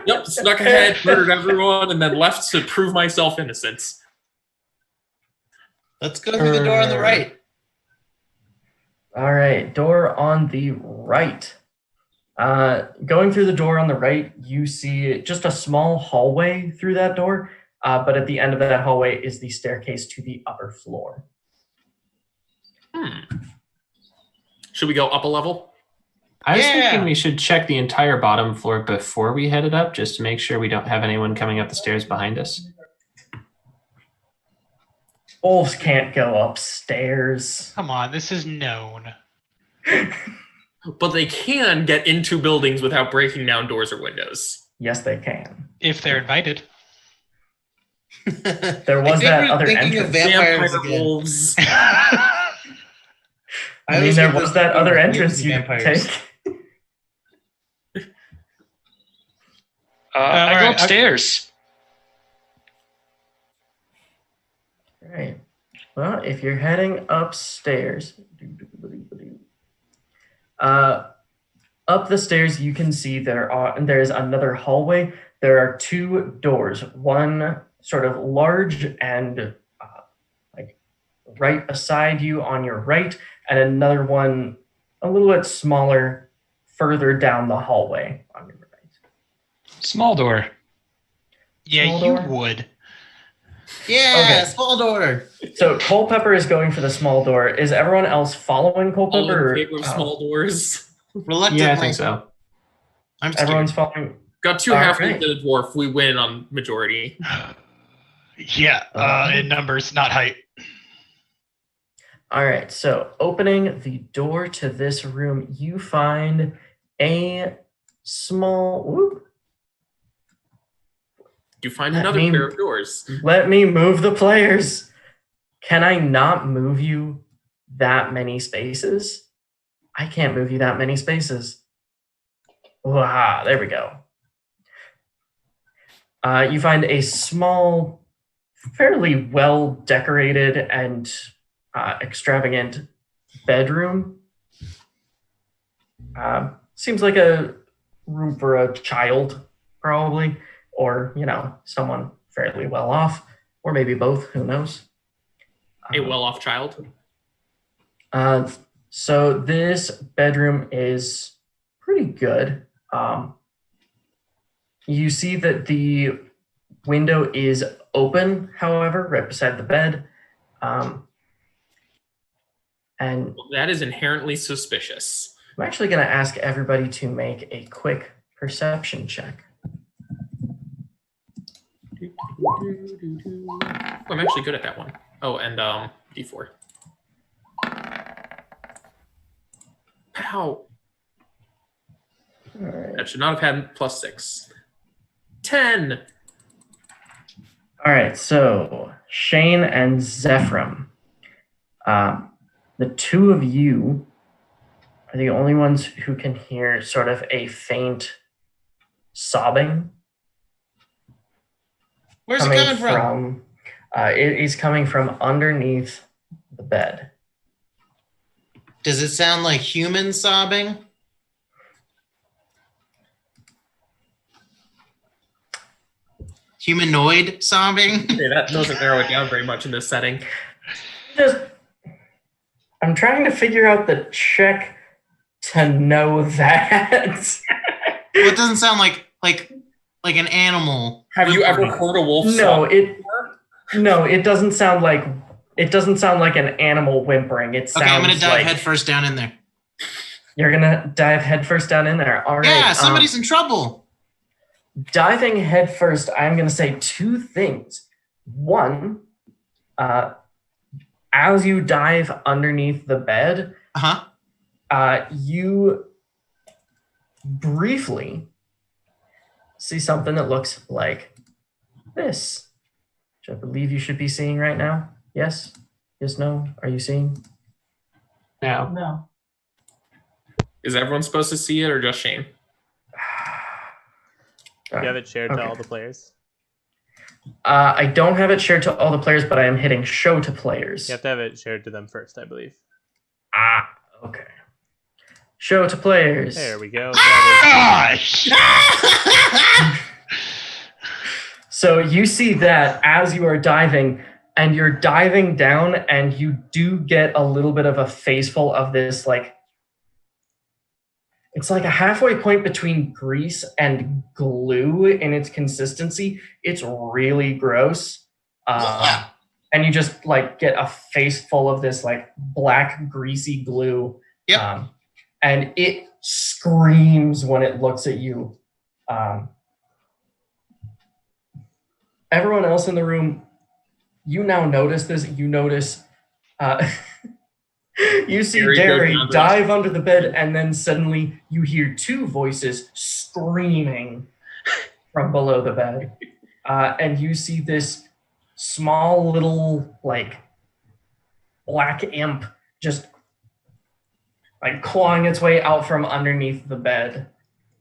Yep, snuck ahead, murdered everyone, and then left to prove myself innocent. Let's go through the door on the right. All right, door on the right. Going through the door on the right, you see just a small hallway through that door, but at the end of that hallway is the staircase to the upper floor. Should we go up a level? I was Yeah. thinking we should check the entire bottom floor before we headed up, just to make sure we don't have anyone coming up the stairs behind us. Wolves can't go upstairs. Come on, this is known. But they can get into buildings without breaking down doors or windows. Yes, they can. If they're invited. There was I think that we're other thinking of entrance. vampires Vampire again. wolves. I mean, was there thinking was that other of entrance you could vampires. take. I all go right, upstairs. Right. Well, if you're heading upstairs, up the stairs, you can see there's another hallway. There are two doors, one sort of large and like right beside you on your right, and another one a little bit smaller further down the hallway on your right. Small door. Yeah, Small you door? would. Yeah, Okay. small door. So Culpepper is going for the small door. Is everyone else following All Culpepper? in favor of small doors. Reluctantly. Yeah, I think so. I'm scared. Everyone's following. Got two All halflings right. and a dwarf. We win on majority. Yeah, in numbers, not height. All right, so opening the door to this room, you find a small. Whoop, You find That another mean- pair of doors. let me move the players. Can I not move you that many spaces? I can't move you that many spaces. Wow, there we go. You find a small, fairly well decorated and extravagant bedroom. Seems like a room for a child, probably, or someone fairly well off, or maybe both. Who knows? A well-off child. So this bedroom is pretty good. You see that the window is open, however, right beside the bed. And That is inherently suspicious. I'm actually going to ask everybody to make a quick perception check. Oh, I'm actually good at that one. Oh, and D4. Pow. All right. That should not have had +6. 10. All right, so Shane and Zephram, the two of you are the only ones who can hear sort of a faint sobbing. Where's it coming from? It is coming from underneath the bed. Does it sound like human sobbing? Humanoid sobbing? Okay, that doesn't narrow it down very much in this setting. I'm trying to figure out the check to know that. Well, it doesn't sound like an animal. Have you ever whimpering. heard a wolf No, sob? No, it doesn't sound like an animal whimpering. It sounds Okay, I'm gonna dive like headfirst down in there. you're gonna dive headfirst down in there. All right. Yeah, somebody's in trouble. Diving headfirst, I'm gonna say two things. One, as you dive underneath the bed, you briefly see something that looks like this, which I believe you should be seeing right now. Yes? Yes, no? Are you seeing? No. No. Is everyone supposed to see it or just Shane? You have it shared to all the players. I don't have it shared to all the players, but I am hitting show to players. You have to have it shared to them first, I believe. Okay. Show to players. There we go. Gosh! So you see that as you are diving, and you're diving down, and you do get a little bit of a faceful of this, like, it's like a halfway point between grease and glue in its consistency. It's really gross. And you just like get a face full of this like black greasy glue. Yep. And it screams when it looks at you. Everyone else in the room, you now notice this. You notice you see Derry dive under the bed, and then suddenly you hear two voices screaming from below the bed. And you see this small little, like, black imp just, like, clawing its way out from underneath the bed.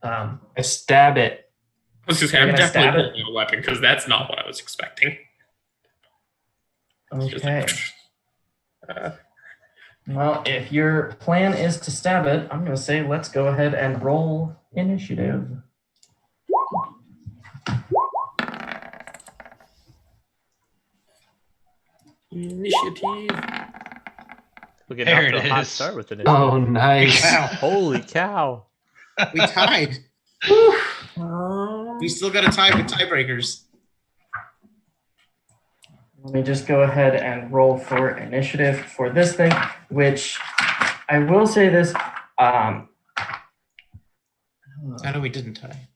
I stab it. I was just You're I'm gonna stab definitely pulling a weapon because that's not what I was expecting. Okay. Well, if your plan is to stab it, I'm going to say let's go ahead and roll initiative. Initiative. We'll get There off to it a hot is. start with initiative. Oh, nice. Holy cow. We tied. We still got a tie with tiebreakers. Let me just go ahead and roll for initiative for this thing, which I will say this. I know we didn't tie.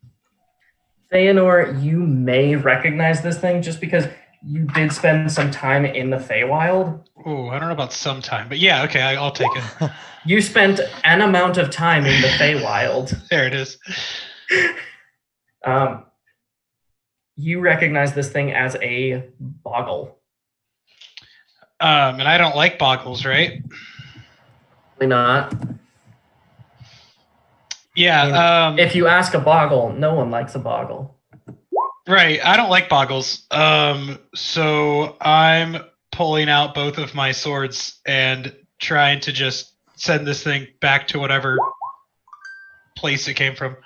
Feanor, you may recognize this thing just because you did spend some time in the Feywild. Oh, I don't know about some time, but yeah, okay, I'll take it. You spent an amount of time in the Feywild. There it is. You recognize this thing as a boggle. And I don't like boggles, right? Probably not. Yeah. If you ask a boggle, no one likes a boggle. Right. I don't like boggles. So I'm pulling out both of my swords and trying to just send this thing back to whatever place it came from.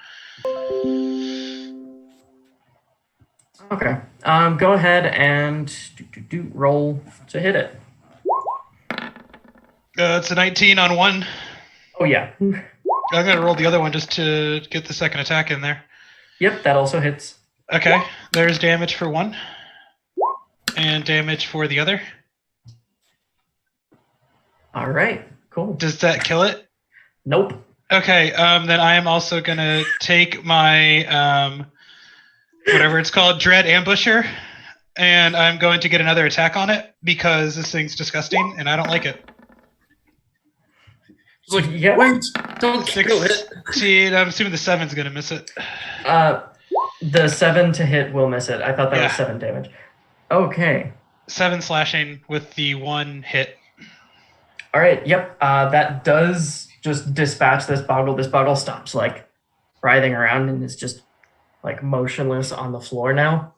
Okay. Go ahead and roll to hit it. It's a 19 on one. Oh, yeah. I'm going to roll the other one just to get the second attack in there. Yep, that also hits. Okay. There's damage for one. And damage for the other. All right. Cool. Does that kill it? Nope. Okay. Then I am also going to take my... whatever it's called, Dread Ambusher, and I'm going to get another attack on it because this thing's disgusting and I don't like it. It's like, Yeah. wait, don't kill it. 16, I'm assuming the 7's going to miss it. The 7 to hit will miss it. I thought that was Yeah. 7 damage. Okay. 7 slashing with the 1 hit. All right. Yep. That does just dispatch this boggle. This boggle stops like writhing around and is just like motionless on the floor now.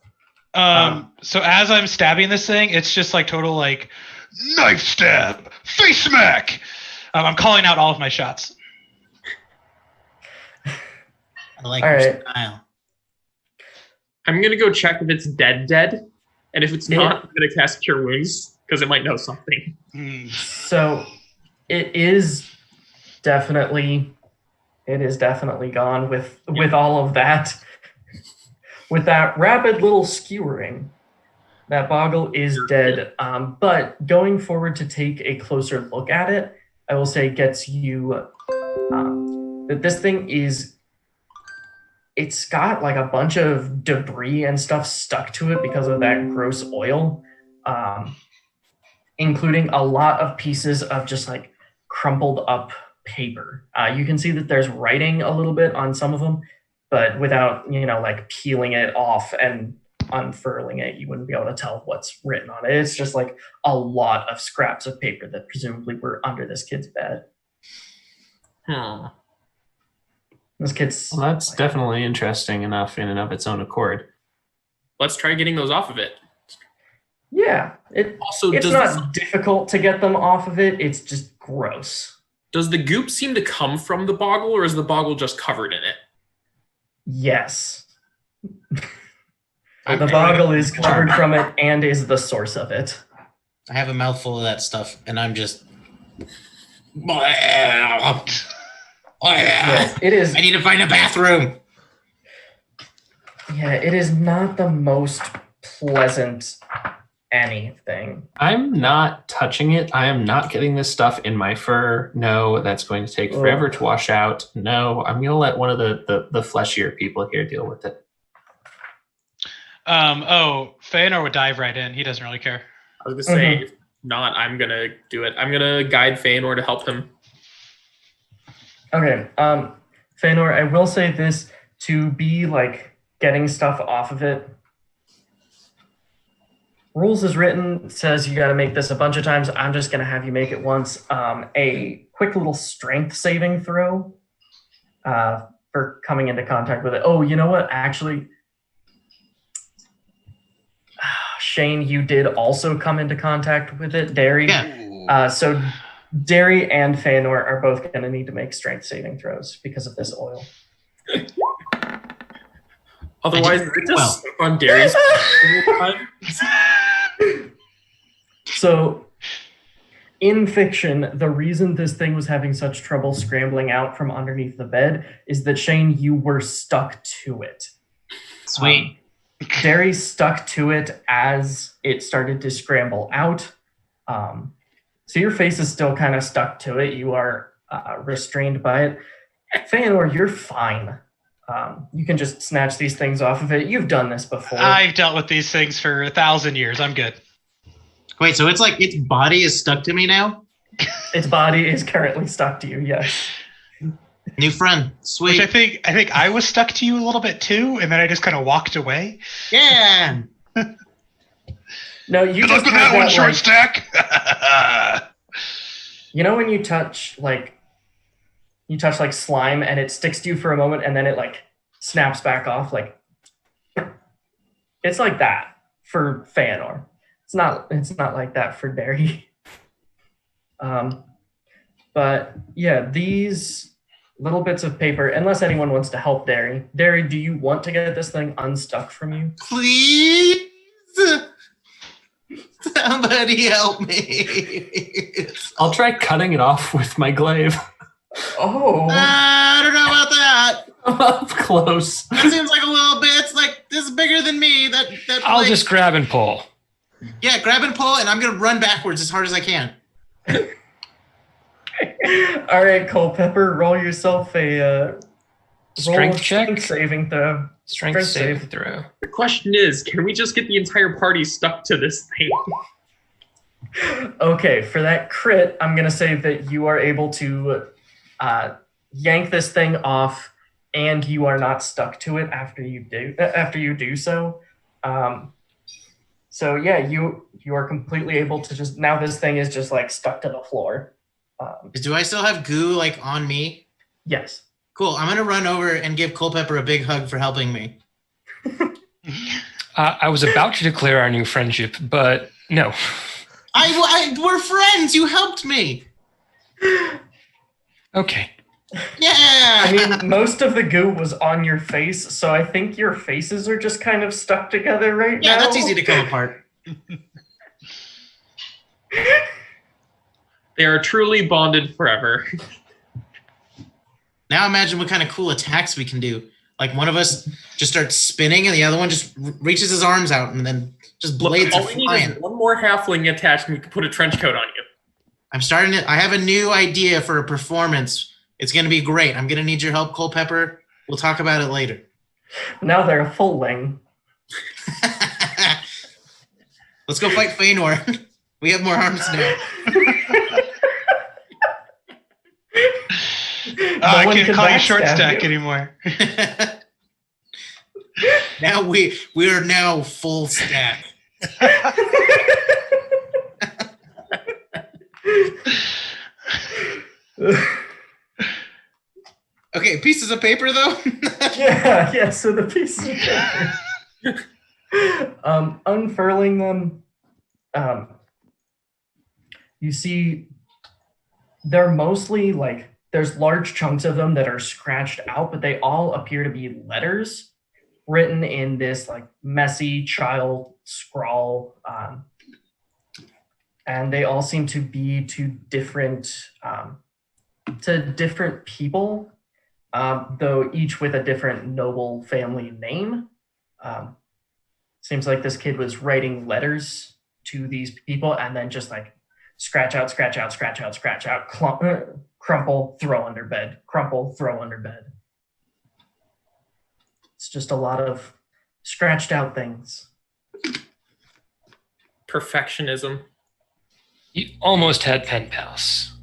So as I'm stabbing this thing, it's just like total like knife stab, face smack. I'm calling out all of my shots. I like All your right. style. I'm gonna go check if it's dead, and if it's not, I'm gonna cast Cure Wounds because it might know something. So it is definitely gone with all of that. With that rapid little skewering, That boggle is dead. But going forward to take a closer look at it, I will say gets you that this thing it's got like a bunch of debris and stuff stuck to it because of that gross oil, including a lot of pieces of just like crumpled up paper. You can see that there's writing a little bit on some of them, but without, like peeling it off and unfurling it, you wouldn't be able to tell what's written on it. It's just like a lot of scraps of paper that presumably were under this kid's bed. This kid's... Well, that's definitely interesting enough in and of its own accord. Let's try getting those off of it. Yeah. Also, it's not difficult to get them off of it. It's just gross. Does the goop seem to come from the boggle, or is the boggle just covered in it? Yes. The boggle is covered from it and is the source of it. I have a mouthful of that stuff, and I'm just... Yes, it is. I need to find a bathroom. Yeah, it is not the most pleasant anything. I'm not touching it. I am not getting this stuff in my fur. No, that's going to take forever to wash out. No, I'm going to let one of the fleshier people here deal with it. Feanor would dive right in. He doesn't really care. I was going to say, if not, I'm going to do it. I'm going to guide Feanor to help him. Okay, Feanor, I will say this, to be like getting stuff off of it. Rules is written, says you got to make this a bunch of times. I'm just going to have you make it once. A quick little strength saving throw for coming into contact with it. Oh, you know what? Actually, Shane, you did also come into contact with it. Derry. Yeah. So Derry and Feanor are both going to need to make strength saving throws because of this oil. Otherwise, it's just on Derry's. So, in fiction, the reason this thing was having such trouble scrambling out from underneath the bed is that, Shane, you were stuck to it. Sweet. Derry stuck to it as it started to scramble out. So your face is still kind of stuck to it. You are restrained by it. Feanor, you're fine. You can just snatch these things off of it. You've done this before. I've dealt with these things for 1,000 years. I'm good. Wait, so it's like its body is stuck to me now? Its body is currently stuck to you, yes. New friend. Sweet. Which I think I was stuck to you a little bit too, and then I just kind of walked away. Yeah. No, you Good just luck with have that one, like, short stack. you know when you touch like slime and it sticks to you for a moment and then it like snaps back off, like it's like that for Feanor. It's not like that for Derry. But yeah, these little bits of paper, unless anyone wants to help Derry. Derry, do you want to get this thing unstuck from you? Please. Somebody help me. I'll try cutting it off with my glaive. Oh. I don't know about that. I'm up close. That seems like a little bit. It's like this is bigger than me. That I'll like, just grab and pull. Yeah, grab and pull, and I'm gonna run backwards as hard as I can. All right, Culpepper, roll yourself a Strength check? Saving throw. Strength save throw. The question is, can we just get the entire party stuck to this thing? Okay, for that crit, I'm going to say that you are able to yank this thing off, and you are not stuck to it after you do so. So yeah, you are completely able to just, now this thing is just like stuck to the floor. Do I still have goo like on me? Yes. Cool. I'm gonna run over and give Culpepper a big hug for helping me. I was about to declare our new friendship, but no. We're friends. You helped me. Okay. Yeah. I mean, most of the goo was on your face, so I think your faces are just kind of stuck together right now. Yeah, that's easy to come apart. They are truly bonded forever. Now imagine what kind of cool attacks we can do. Like one of us just starts spinning and the other one just reaches his arms out and then Just Look, blades all are we need flying. is one more halfling attached, and we can put a trench coat on you. I'm starting it. I have a new idea for a performance. It's going to be great. I'm going to need your help, Culpepper. We'll talk about it later. Now they're a full-ling. Let's go fight Feanor. We have more arms now. I one can't can call you short backstab stack you. anymore. Now we are now full stack. Okay, pieces of paper though. Yeah. So the pieces of paper. Unfurling them, you see they're mostly like there's large chunks of them that are scratched out, but they all appear to be letters written in this like messy child scrawl, and they all seem to be to different people, though each with a different noble family name. Seems like this kid was writing letters to these people and then just like scratch out, crumple, throw under bed, crumple, throw under bed. It's just a lot of scratched out things. Perfectionism. You almost had pen pals.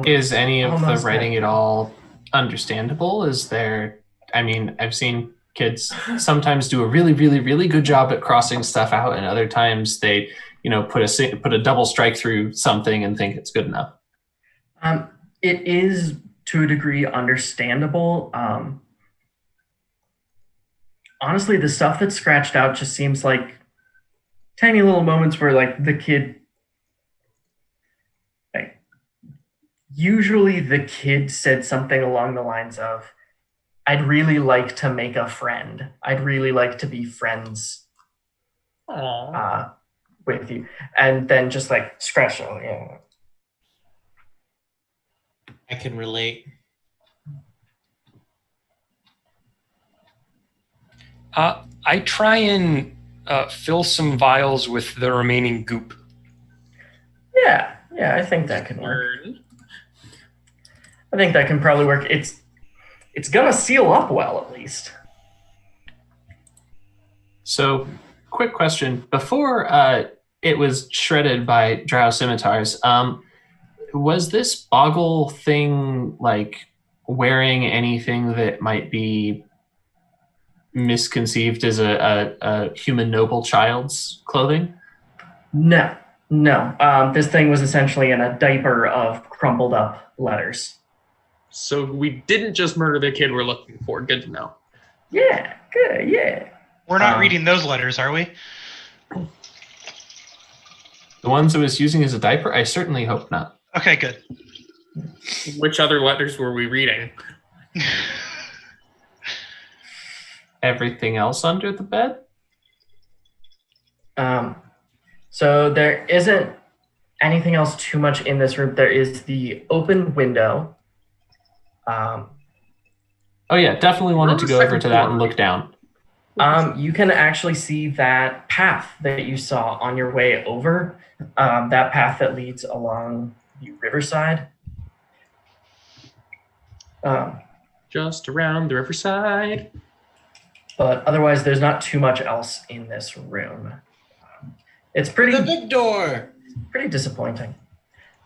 Is any of the Almost writing had- at all understandable? Is there, I mean, I've seen kids sometimes do a really, really, really good job at crossing stuff out, and other times they, put a double strike through something and think it's good enough. It is to a degree understandable. Honestly, the stuff that's scratched out just seems like tiny little moments where like the kid, usually the kid said something along the lines of, I'd really like to make a friend. I'd really like to be friends with you. And then just like scratch out, yeah. I can relate. I try and fill some vials with the remaining goop. Yeah, I think that can work. I think that can probably work. It's gonna seal up well, at least. So, quick question. Before it was shredded by drow scimitars, was this boggle thing like wearing anything that might be misconceived as a human noble child's clothing? No. This thing was essentially in a diaper of crumpled up letters. So we didn't just murder the kid we're looking for. Good to know. Yeah, good, yeah. We're not reading those letters, are we? The ones I was using as a diaper? I certainly hope not. Okay, good. Which other letters were we reading? Everything else under the bed? So there isn't anything else too much in this room. There is the open window. Oh yeah, definitely wanted to go over to that and look down. You can actually see that path that you saw on your way over, that path that leads along the riverside. Just around the riverside. But otherwise, there's not too much else in this room. It's The big door. pretty disappointing.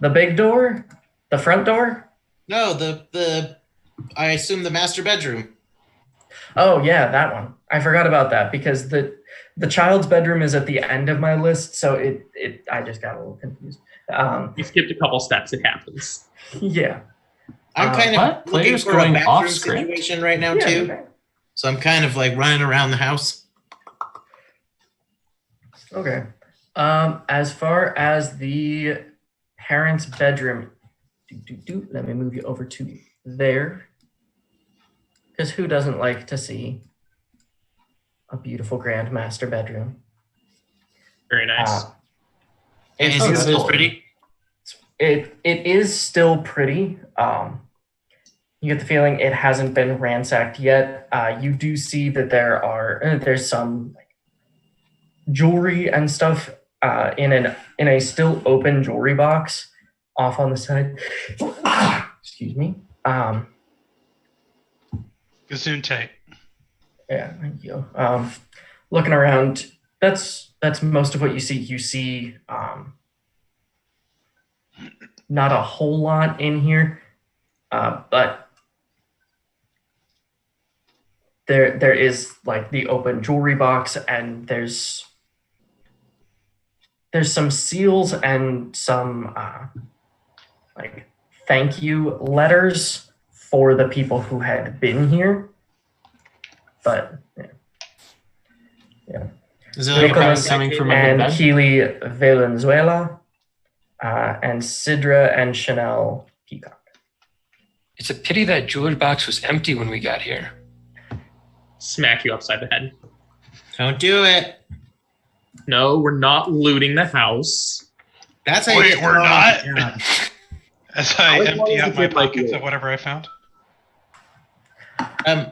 The big door? The front door? No, the I assume the master bedroom. Oh yeah, that one. I forgot about that because the child's bedroom is at the end of my list, so I just got a little confused. You skipped a couple steps. It happens. Yeah. I'm kind what? of looking Players for a going bathroom off script? situation right now Yeah, too. okay. So I'm kind of like running around the house. Okay. As far as the parents' bedroom, let me move you over to there. Because who doesn't like to see a beautiful grand master bedroom? Very nice. And is Oh, it that still is- pretty? It is still pretty. You get the feeling it hasn't been ransacked yet. You do see that there's some jewelry and stuff in a still open jewelry box off on the side. Excuse me. Gesundheit. Yeah, thank you. Looking around, that's most of what you see. You see not a whole lot in here, but there is like the open jewelry box, and there's some seals and some like thank you letters for the people who had been here. But yeah. Is there like a Nicholas coming from and under bed? Keely Valenzuela, and Sidra and Chanel Peacock. It's a pity that jewelry box was empty when we got here. Smack you upside the head. Don't do it. No, we're not looting the house. That's how you Wait, get we're thrown off not? the job. As I How empty long out does my it like pockets you? of whatever I found.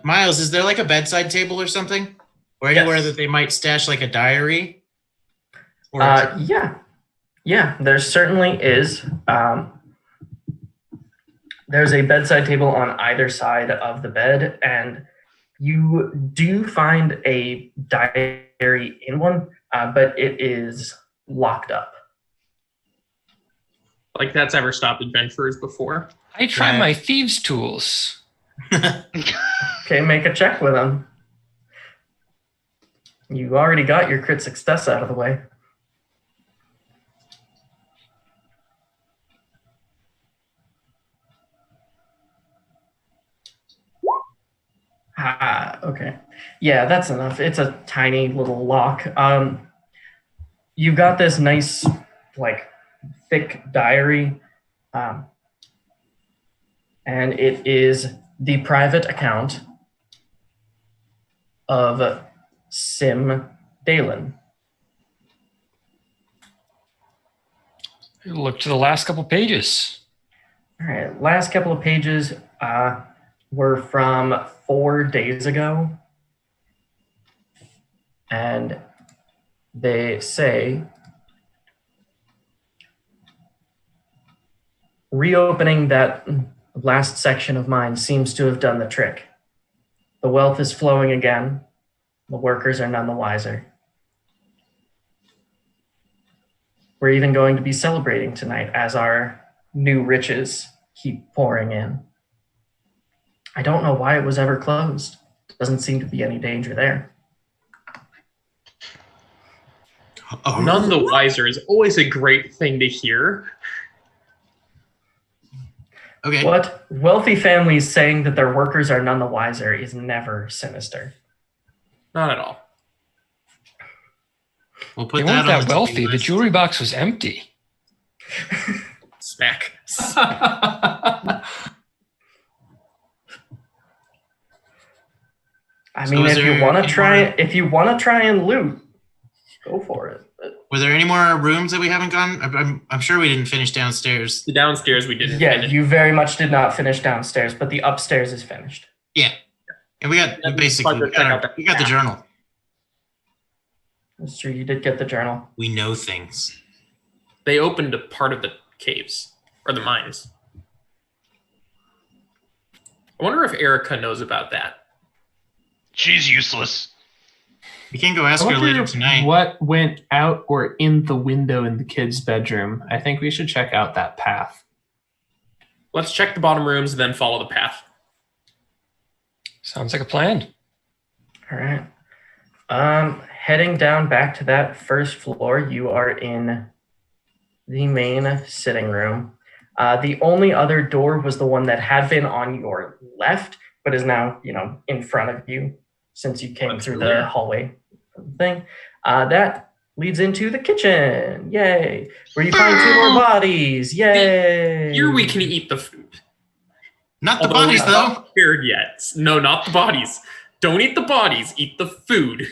Miles, is there like a bedside table or something? Or anywhere Yes. that they might stash like a diary? Or Yeah, there certainly is. There's a bedside table on either side of the bed, and you do find a diary in one, but it is locked up. Like that's ever stopped adventurers before. I tried Yeah. my thieves' tools. Okay, make a check with them. You already got your crit success out of the way. Okay. Yeah, that's enough. It's a tiny little lock. You've got this nice, like, thick diary, and it is the private account of Sim Dalen. Look to the last couple pages. All right, last couple of pages were from 4 days ago. And they say, reopening that last section of mine seems to have done the trick. The wealth is flowing again. The workers are none the wiser. We're even going to be celebrating tonight as our new riches keep pouring in. I don't know why it was ever closed. Doesn't seem to be any danger there. None the wiser is always a great thing to hear. Okay. What wealthy families saying that their workers are none the wiser is never sinister. Not at all. We'll put They that weren't on that the to-do wealthy. The list. jewelry box was empty. Smack. I So mean, is if there you want to any try, more- if you want to try and loot, go for it. Were there any more rooms that we haven't gone? I'm sure we didn't finish downstairs. The downstairs we didn't Yeah, finish. you very much did not finish downstairs, but the upstairs is finished. And we got Yeah, basically but check out we got the journal. That's true. You did get the journal. We know things. They opened a part of the caves or the mines. I wonder if Erica knows about that. She's useless. We can go ask I her later wonder tonight. what went out or in the window in the kid's bedroom. I think we should check out that path. Let's check the bottom rooms and then follow the path. Sounds like a plan. All right. Heading down back to that first floor, you are in the main sitting room. The only other door was the one that had been on your left, but is now, in front of you since you came That's through weird. the hallway thing. That leads into the kitchen. Yay. Where you find 2 more bodies. Yay. Here we can eat the food. Not the Although bodies we're though. not prepared yet. No, not the bodies. Don't eat the bodies. Eat the food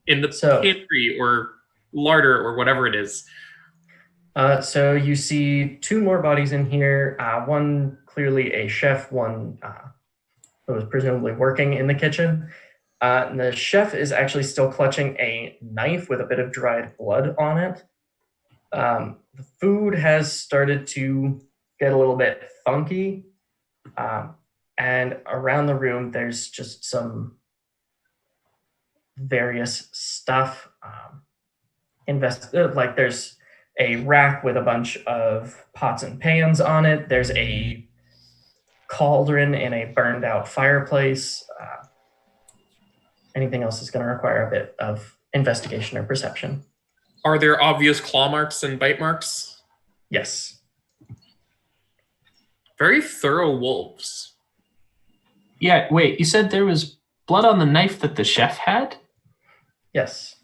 in the So- pantry or larder or whatever it is. So you see 2 more bodies in here. One clearly a chef, one who was presumably working in the kitchen. And the chef is actually still clutching a knife with a bit of dried blood on it. The food has started to get a little bit funky. And around the room, there's just some various stuff. Like there's a rack with a bunch of pots and pans on it. There's a cauldron in a burned out fireplace. Anything else is going to require a bit of investigation or perception. Are there obvious claw marks and bite marks? Yes. Very thorough wolves. Yeah, wait, you said there was blood on the knife that the chef had? Yes.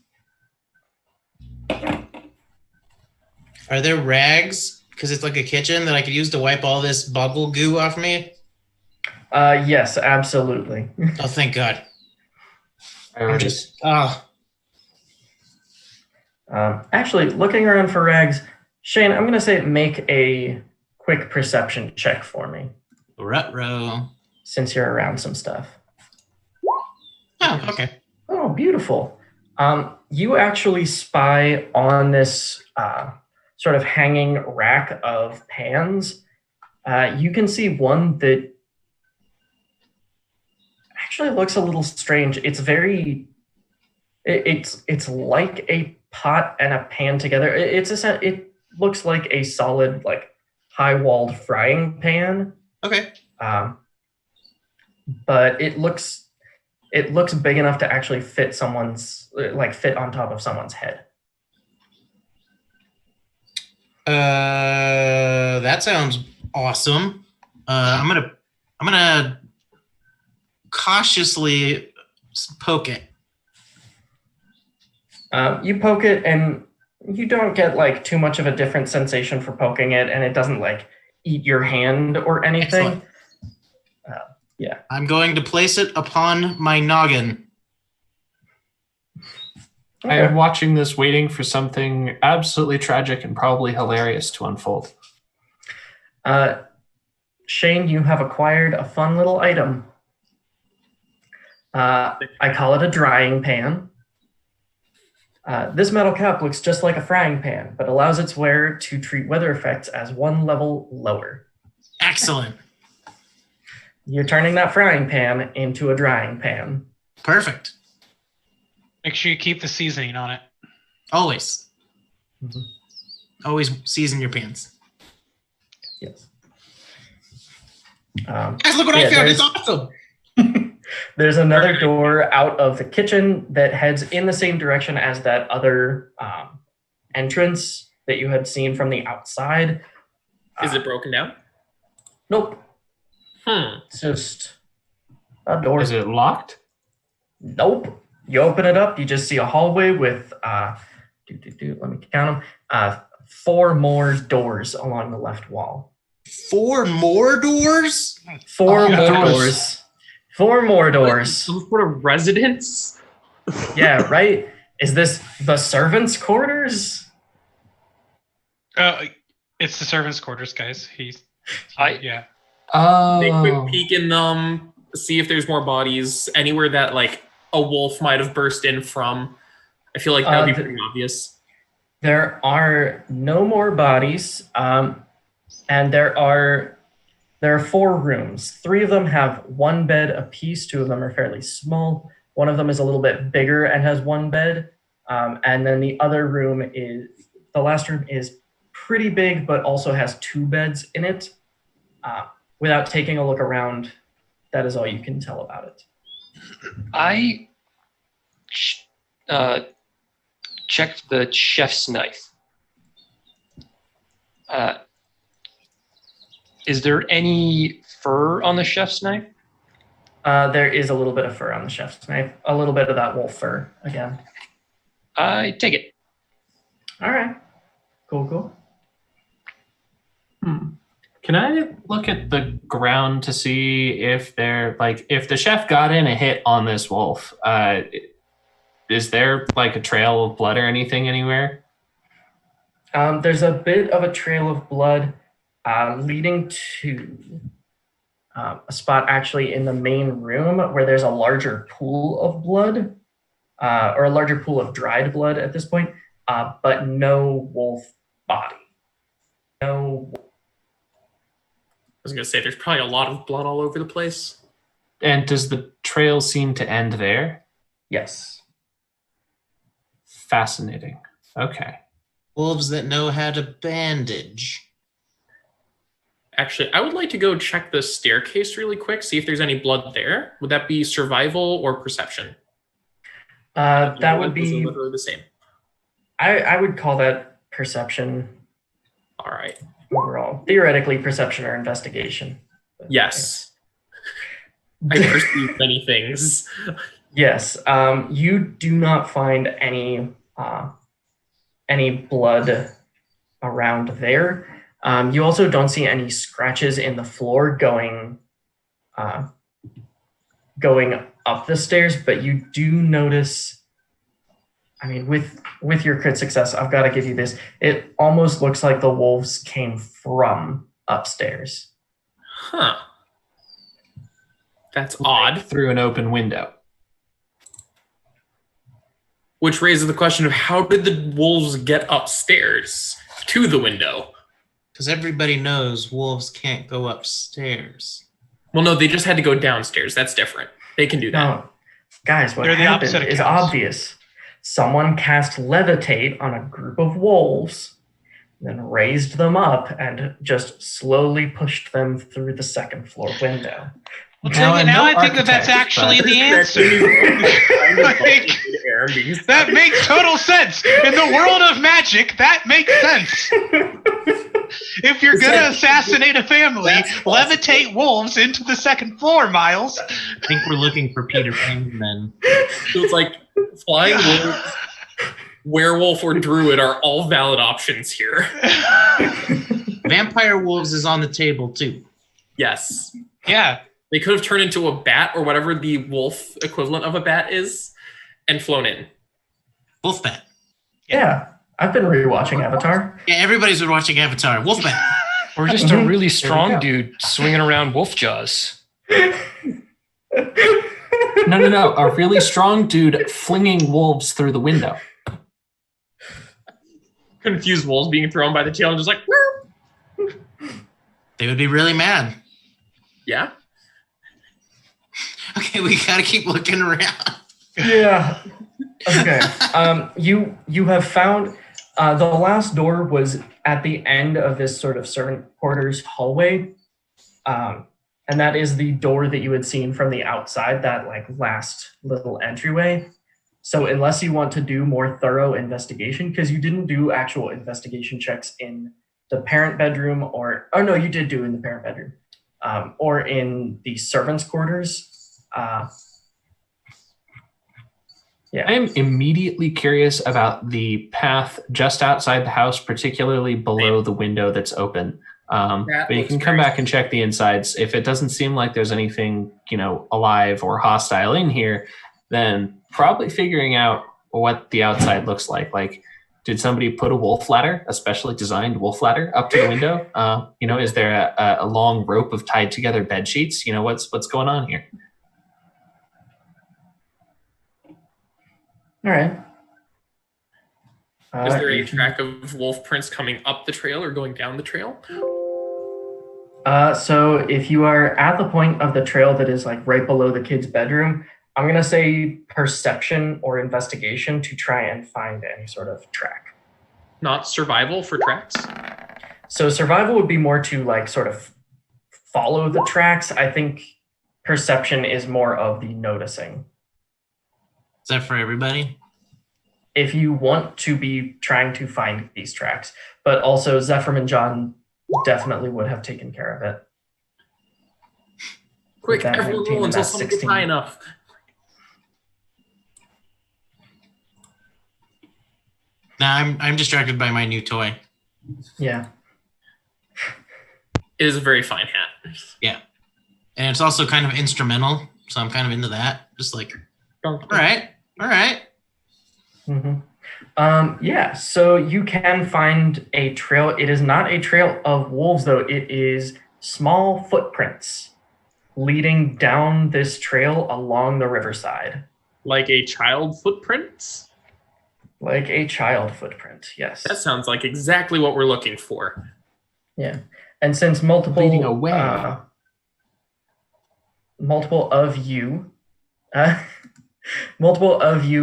Are there rags? Because it's like a kitchen that I could use to wipe all this boggle goo off me? Yes, absolutely. Oh, thank God. I'm just, Actually, looking around for rags, Shane, I'm going to say make a quick perception check for me. Ruh-roh. Since you're around some stuff. Oh, okay. Oh, beautiful. You actually spy on this sort of hanging rack of pans. You can see one that actually looks a little strange. It's it's like a pot and a pan together. It looks like a solid, like high-walled frying pan. Okay. But it looks big enough to actually fit fit on top of someone's head. That sounds awesome. I'm gonna cautiously poke it. You poke it, and you don't get like too much of a different sensation for poking it, and it doesn't like eat your hand or anything. Excellent. Yeah. I'm going to place it upon my noggin. Okay. I am watching this, waiting for something absolutely tragic and probably hilarious to unfold. Shane, you have acquired a fun little item. I call it a drying pan. This metal cap looks just like a frying pan, but allows its wearer to treat weather effects as one level lower. Excellent. You're turning that frying pan into a drying pan. Perfect. Make sure you keep the seasoning on it. Always. Mm-hmm. Always season your pans. Yes. Guys, look what I found. It's awesome. There's another door out of the kitchen that heads in the same direction as that other entrance that you had seen from the outside. Is it broken down? Nope. It's just a door. Is it locked? Nope. You open it up, you just see a hallway with, let me count them, 4 more doors along the left wall. 4 more doors? 4 more doors. 4 more doors. Some sort of residence? Yeah, right? Is this the servants' quarters? It's the servants' quarters, guys. Yeah. Oh. Take a quick peek in them, see if there's more bodies, anywhere that like a wolf might have burst in from. I feel like that would be pretty obvious. There are no more bodies, and there are 4 rooms. 3 of them have 1 bed apiece. 2 of them are fairly small. One of them is a little bit bigger and has 1 bed. And then the last room is pretty big, but also has 2 beds in it. Without taking a look around, that is all you can tell about it. I checked the chef's knife. Is there any fur on the chef's knife? There is a little bit of fur on the chef's knife. A little bit of that wolf fur again. I take it. All right. Cool. Can I look at the ground to see if if the chef got in a hit on this wolf? Is there like a trail of blood or anything anywhere? There's a bit of a trail of blood leading to a spot actually in the main room where there's a larger pool of blood, or a larger pool of dried blood at this point, but no wolf body. No. I was going to say, there's probably a lot of blood all over the place. And does the trail seem to end there? Yes. Fascinating. Okay. Wolves that know how to bandage. Actually, I would like to go check the staircase really quick, see if there's any blood there. Would that be survival or perception? That would be literally the same. I would call that perception. All right. Overall, theoretically, perception or investigation. Yes. I perceive many things. Yes. You do not find any blood around there. You also don't see any scratches in the floor going up the stairs, but you do notice. I mean, with your crit success, I've got to give you this. It almost looks like the wolves came from upstairs. Huh. That's odd. Through an open window. Which raises the question of how did the wolves get upstairs to the window? Because everybody knows wolves can't go upstairs. Well, no, they just had to go downstairs. That's different. They can do that. No, guys, what They're the happened opposite of is cows. obvious. Someone cast levitate on a group of wolves, then raised them up and just slowly pushed them through the second floor window. Well, Now, I'm now no I think that that's architect, actually but- the answer. Like, that makes total sense. In the world of magic, that makes sense. If you're going to assassinate a family, levitate wolves into the second floor, Miles. I think we're looking for Peter Pan then. So it's like flying wolves, werewolf, or druid are all valid options here. Vampire wolves is on the table too. Yes. Yeah. They could have turned into a bat or whatever the wolf equivalent of a bat is and flown in. Wolf bat. Yeah, I've been rewatching Avatar. Yeah, everybody's been watching Avatar. Wolf bat. Or just a Mhm. really There we strong go. dude swinging around wolf jaws. No. A really strong dude flinging wolves through the window. Confused wolves being thrown by the tail and just like, "Woo!" They would be really mad. Yeah. Okay, we gotta keep looking around. Yeah. Okay. You have found the last door was at the end of this sort of servant quarters hallway, and that is the door that you had seen from the outside. That like last little entryway. So unless you want to do more thorough investigation, because you didn't do actual investigation checks in the parent bedroom, or oh no, you did do in the parent bedroom, or in the servants' quarters. I am immediately curious about the path just outside the house, particularly below the window that's open. But you looks can come very- back and check the insides. If it doesn't seem like there's anything, alive or hostile in here, then probably figuring out what the outside looks like. Like, did somebody put a wolf ladder, a specially designed wolf ladder, up to the window? Is there a long rope of tied together bed sheets? What's going on here? All right. Is there a if you- track of wolf prints coming up the trail or going down the trail? So if you are at the point of the trail that is like right below the kid's bedroom, I'm going to say perception or investigation to try and find any sort of track. Not survival for tracks? So survival would be more to like sort of follow the tracks. I think perception is more of the noticing. Is that for everybody? If you want to be trying to find these tracks, but also Zephyr and John definitely would have taken care of it. Quick, That everyone 19 roll and until that someone gets 16. high enough. Nah, I'm distracted by my new toy. Yeah. It is a very fine hat. And it's also kind of instrumental, so I'm kind of into that. Just like, all right. Yeah, so you can find a trail. It is not a trail of wolves, though. It is small footprints leading down this trail along the riverside. Like a child footprint? Like a child footprint, yes. That sounds like exactly what we're looking for. Yeah. And since multiple Leading away. multiple of you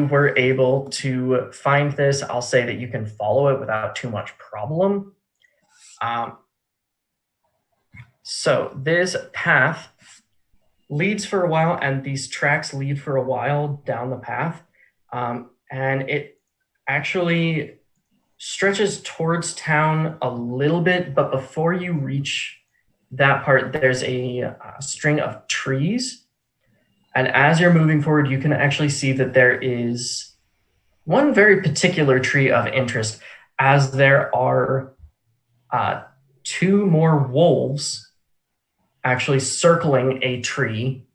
were able to find this, I'll say that you can follow it without too much problem. So this path leads for a while, and these tracks lead for a while down the path, and it actually stretches towards town a little bit, but before you reach that part, there's a string of trees, and as you're moving forward, you can actually see that there is one very particular tree of interest, as there are 2 more wolves actually circling a tree,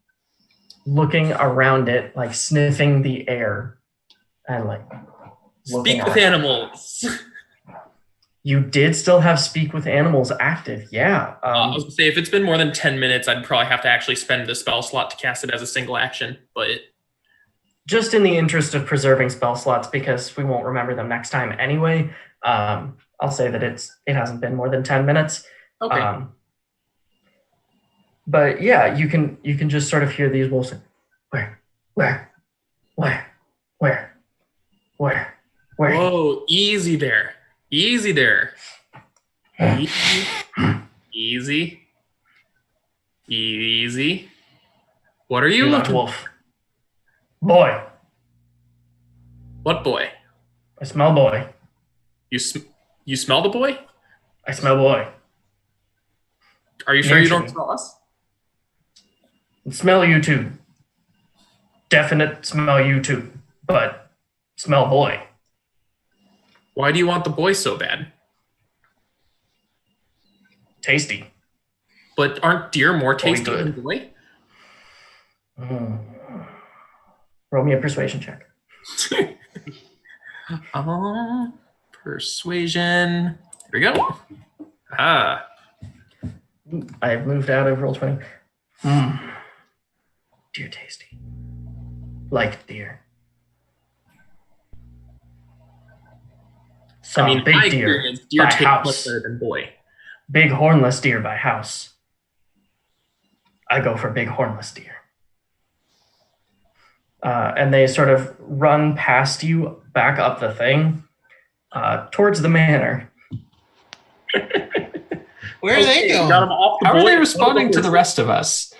looking around it, like sniffing the air, and like Speak with animals. You did still have Speak with Animals active, yeah. I was gonna say, if it's been more than 10 minutes, I'd probably have to actually spend the spell slot to cast it as a single action, but... Just in the interest of preserving spell slots, because we won't remember them next time anyway, I'll say that it hasn't been more than 10 minutes. Okay. But yeah, you can just sort of hear these wolves say, where? Whoa, easy there. Easy there. Easy. What are you You're not looking wolf. Boy. What boy? I smell boy. You smell the boy? I smell boy. Are you sure you don't smell us? Smell you too. Definite smell you too. But smell boy. Why do you want the boy so bad? Tasty. But aren't deer more tasty good. than boy? Roll me a persuasion check. Persuasion. Here we go. I've moved out of roll 20. Deer tasty. Like deer. I mean, big my deer experience, deer by taste house. much better than boy. Big hornless deer by house. I go for big hornless deer. And they sort of run past you back up the thing towards the manor. Where are they going? Got 'em off the How are boy. they responding to the rest of us?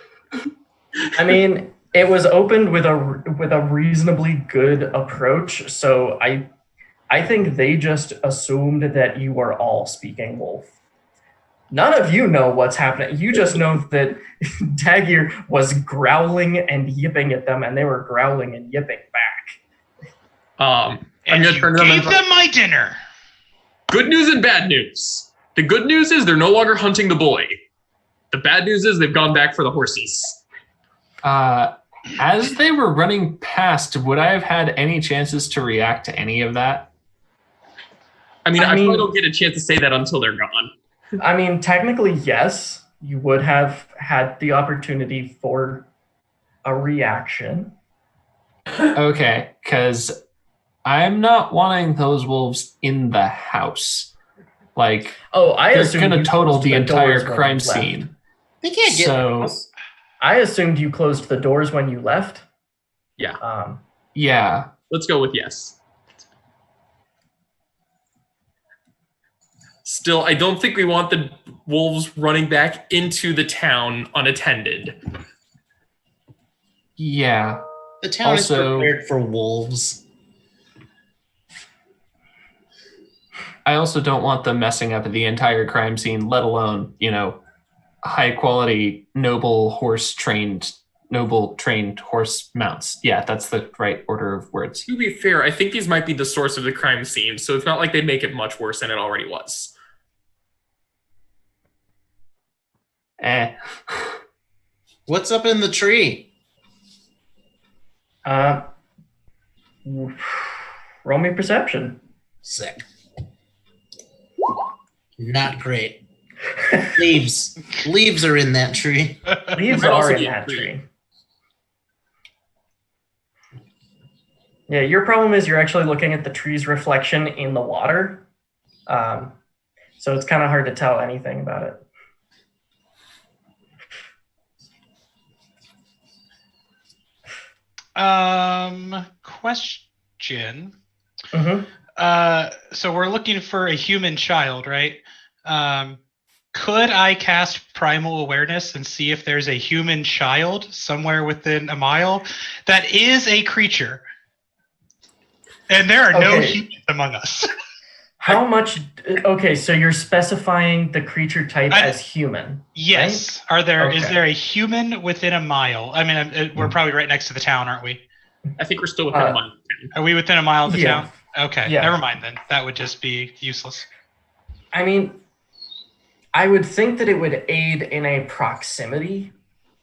I mean, it was opened with a reasonably good approach, so I think they just assumed that you were all speaking wolf. None of you know what's happening. You just know that Dagir was growling and yipping at them, and they were growling and yipping back. I'm And gonna you turn to them gave and them my dinner. good news and bad news. The good news is they're no longer hunting the boy. The bad news is they've gone back for the horses. As they were running past, would I have had any chances to react to any of that? I mean, I I mean- probably don't get a chance to say that until they're gone. I mean, technically, yes, you would have had the opportunity for a reaction. Okay, because I'm not wanting those wolves in the house. Like, Oh, I they're assumed going to you total closed the entire doors when crime you left. scene. They can't get So- us. I assumed you closed the doors when you left. Yeah. Yeah. Let's go with yes. Still, I don't think we want the wolves running back into the town unattended. Yeah. The town is Also- prepared for wolves. I also don't want them messing up the entire crime scene, let alone, high quality, noble trained horse mounts. Yeah, that's the right order of words. To be fair, I think these might be the source of the crime scene, so it's not like they'd make it much worse than it already was. What's up in the tree? Roll me perception. Sick. Not great. Leaves. Leaves are in that tree. leaves might also are in be a that tree. tree. Yeah, your problem is you're actually looking at the tree's reflection in the water. So it's kind of hard to tell anything about it. Question. Mm-hmm. So we're looking for a human child, right? Could I cast Primal Awareness and see if there's a human child somewhere within a mile that is a creature? And there are no Okay. humans among us. How much? Okay, so you're specifying the creature type as human. Yes. Are there? Is Okay. there a human within a mile? I mean, we're probably right next to the town, aren't we? I think we're still within a mile. Are we within a mile of the Yeah. town? Okay, Yeah. never mind then. That would just be useless. I mean, I would think that it would aid in a proximity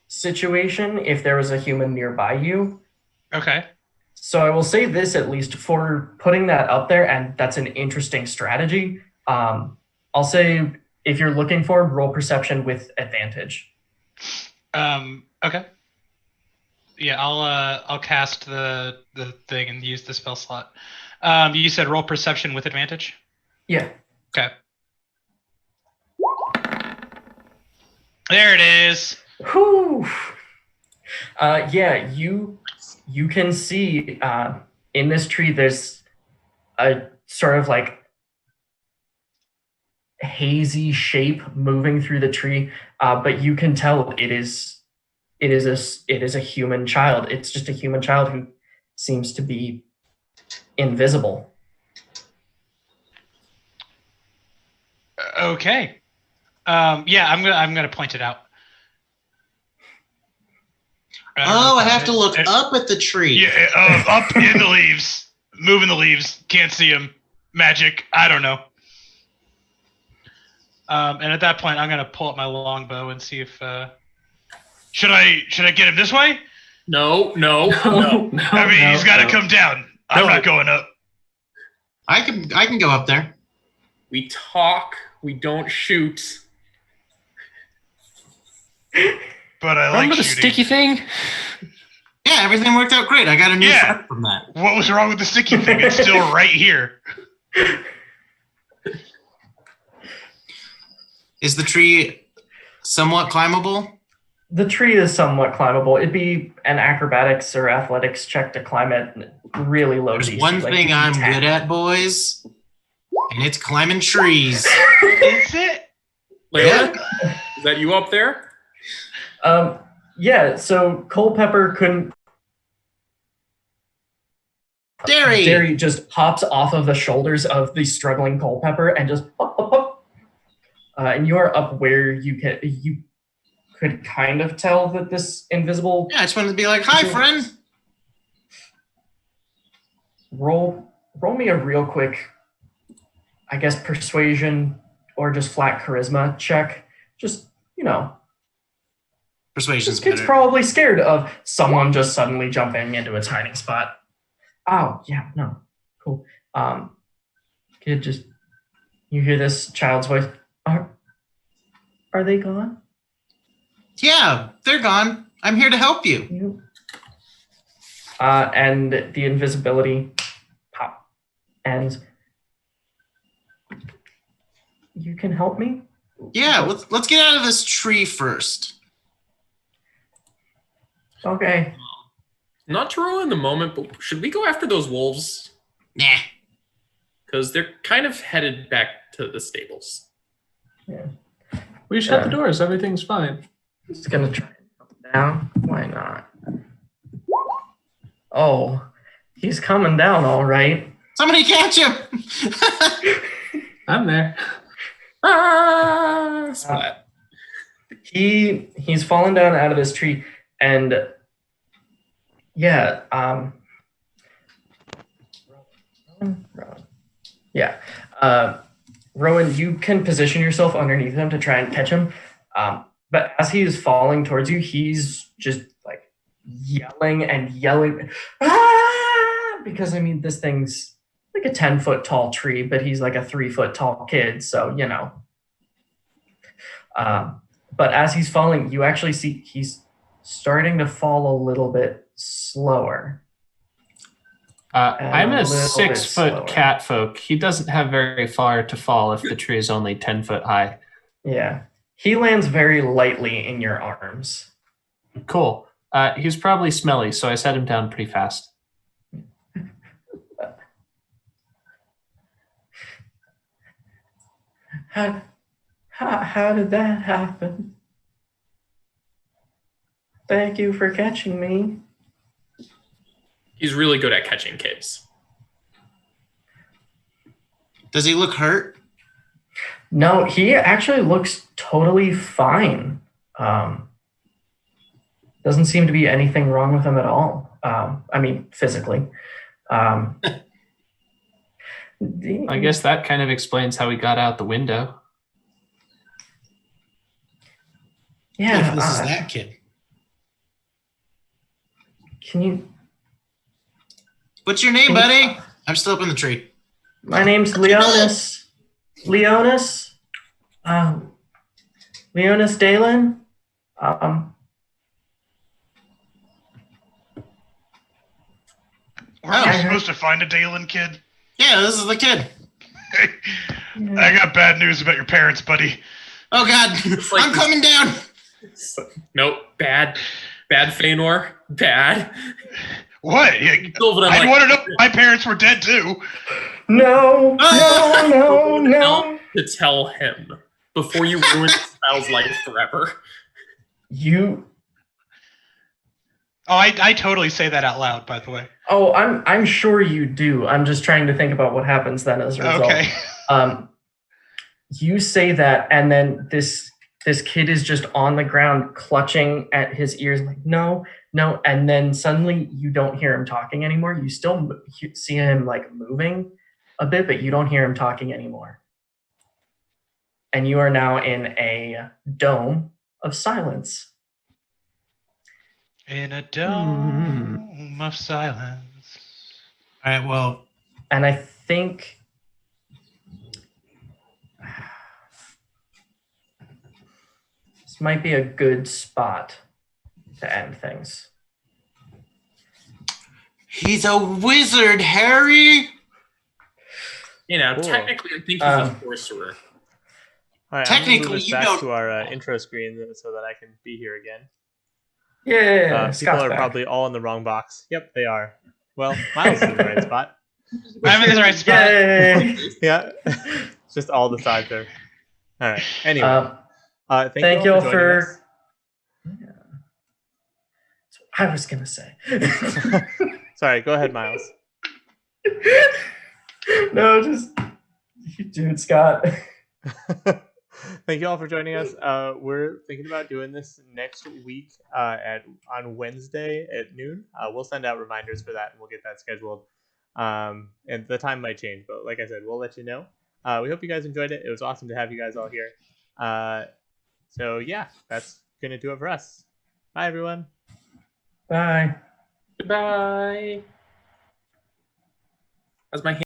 situation if there was a human nearby you. Okay. So I will say this at least for putting that up there, and that's an interesting strategy. I'll say if you're looking for roll perception with advantage. Okay. Yeah, I'll cast the thing and use the spell slot. You said roll perception with advantage? Yeah. Okay. There it is. Whew. Yeah, you can see in this tree there's a sort of like hazy shape moving through the tree, but you can tell it is a human child. It's just a human child who seems to be invisible. Okay. Yeah, I'm gonna point it out. Oh, I have to look up at the tree. Yeah, up in the leaves, moving the leaves. Can't see him. Magic. I don't know. And at that point, I'm gonna pull up my longbow and see if. Should I get him this way? No. I mean, he's got to come down. I'm not going up. I can go up there. We talk. We don't shoot. But I like Remember the shooting. sticky thing? Yeah, everything worked out great. I got a new Yeah. friend from that. What was wrong with the sticky thing? It's still right here. Is the tree somewhat climbable? The tree is somewhat climbable. It'd be an acrobatics or athletics check to climb it really low. There's DC, one like thing I'm 10. good at, boys, and it's climbing trees. Is it? Leona, is that you up there? Yeah, so Culpepper couldn't. Derry. just hops off of the shoulders of the struggling Culpepper and just hop. And you are up where you could kind of tell that this invisible. Yeah, I just wanted to be like, hi, friend. Roll me a real quick, I guess, persuasion or just flat charisma check. Just, Persuasion's this kid's better. probably scared of someone just suddenly jumping into its hiding spot. Oh, yeah, no. Cool. Kid just, you hear this child's voice. Are they gone? Yeah, they're gone. I'm here to help you. And the invisibility pop. And you can help me? Yeah, let's get out of this tree first. Okay. Not to ruin the moment, but should we go after those wolves? Nah. Because they're kind of headed back to the stables. Yeah. We shut the doors. Everything's fine. Just gonna try and come down. Why not? Oh, he's coming down all right. Somebody catch him! I'm there. Splat. He's fallen down out of this tree, and yeah, Rowan, you can position yourself underneath him to try and catch him. But as he is falling towards you, he's just like yelling, ah! Because I mean, this thing's like a 10-foot tall tree, but he's like a 3-foot tall kid, so But as he's falling, you actually see he's starting to fall a little bit slower. I'm a a little bit 6 slower. foot cat folk. He doesn't have very far to fall if the tree is only 10 foot high. Yeah. He lands very lightly in your arms. Cool. He's probably smelly, so I set him down pretty fast. How did that happen? Thank you for catching me. He's really good at catching kids. Does he look hurt? No, he actually looks totally fine. Doesn't seem to be anything wrong with him at all. I mean, physically. I guess that kind of explains how he got out the window. Yeah. If this is that kid. Can you? What's your name, buddy? I'm still up in the tree. My name's Leonis. Leonis. Leonis Dalen. Weren't you supposed to find a Dalen kid? Yeah, this is the kid. I got bad news about your parents, buddy. Oh God, like- I'm coming down. Nope, bad Feanor, bad. What? Sylvan, I'm I like, want to know if my parents were dead too. No. to tell him before you ruin this child's life forever. You. Oh, I totally say that out loud, by the way. Oh, I'm sure you do. I'm just trying to think about what happens then as a result. Okay. You say that, and then this kid is just on the ground clutching at his ears like, no, and then suddenly you don't hear him talking anymore. You still see him like moving a bit, but you don't hear him talking anymore. And you are now in a dome of silence. In a dome of silence. All right, well, And I think this might be a good spot to end things. he's a wizard, Harry. You know, Cool. technically, I think he's a sorcerer. All right, Technically, I'm gonna move us you back don't- to our intro screen so that I can be here again. Yeah, People Scott's are back. probably all in the wrong box. Yep, they are. Well, Miles is in the right spot. I'm in the right spot. Yay! Yeah, it's just all the sides there. All right. Anyway, Thank you all joining for. us. Yeah. That's what I was gonna say. Sorry, go ahead, Miles. No, just you do it, Scott. Thank you all for joining us. We're thinking about doing this next week on Wednesday at noon. We'll send out reminders for that, and we'll get that scheduled. And the time might change, but like I said, we'll let you know. We hope you guys enjoyed it. It was awesome to have you guys all here. So yeah, that's gonna do it for us. Bye, everyone. Bye. Goodbye. How's my hand?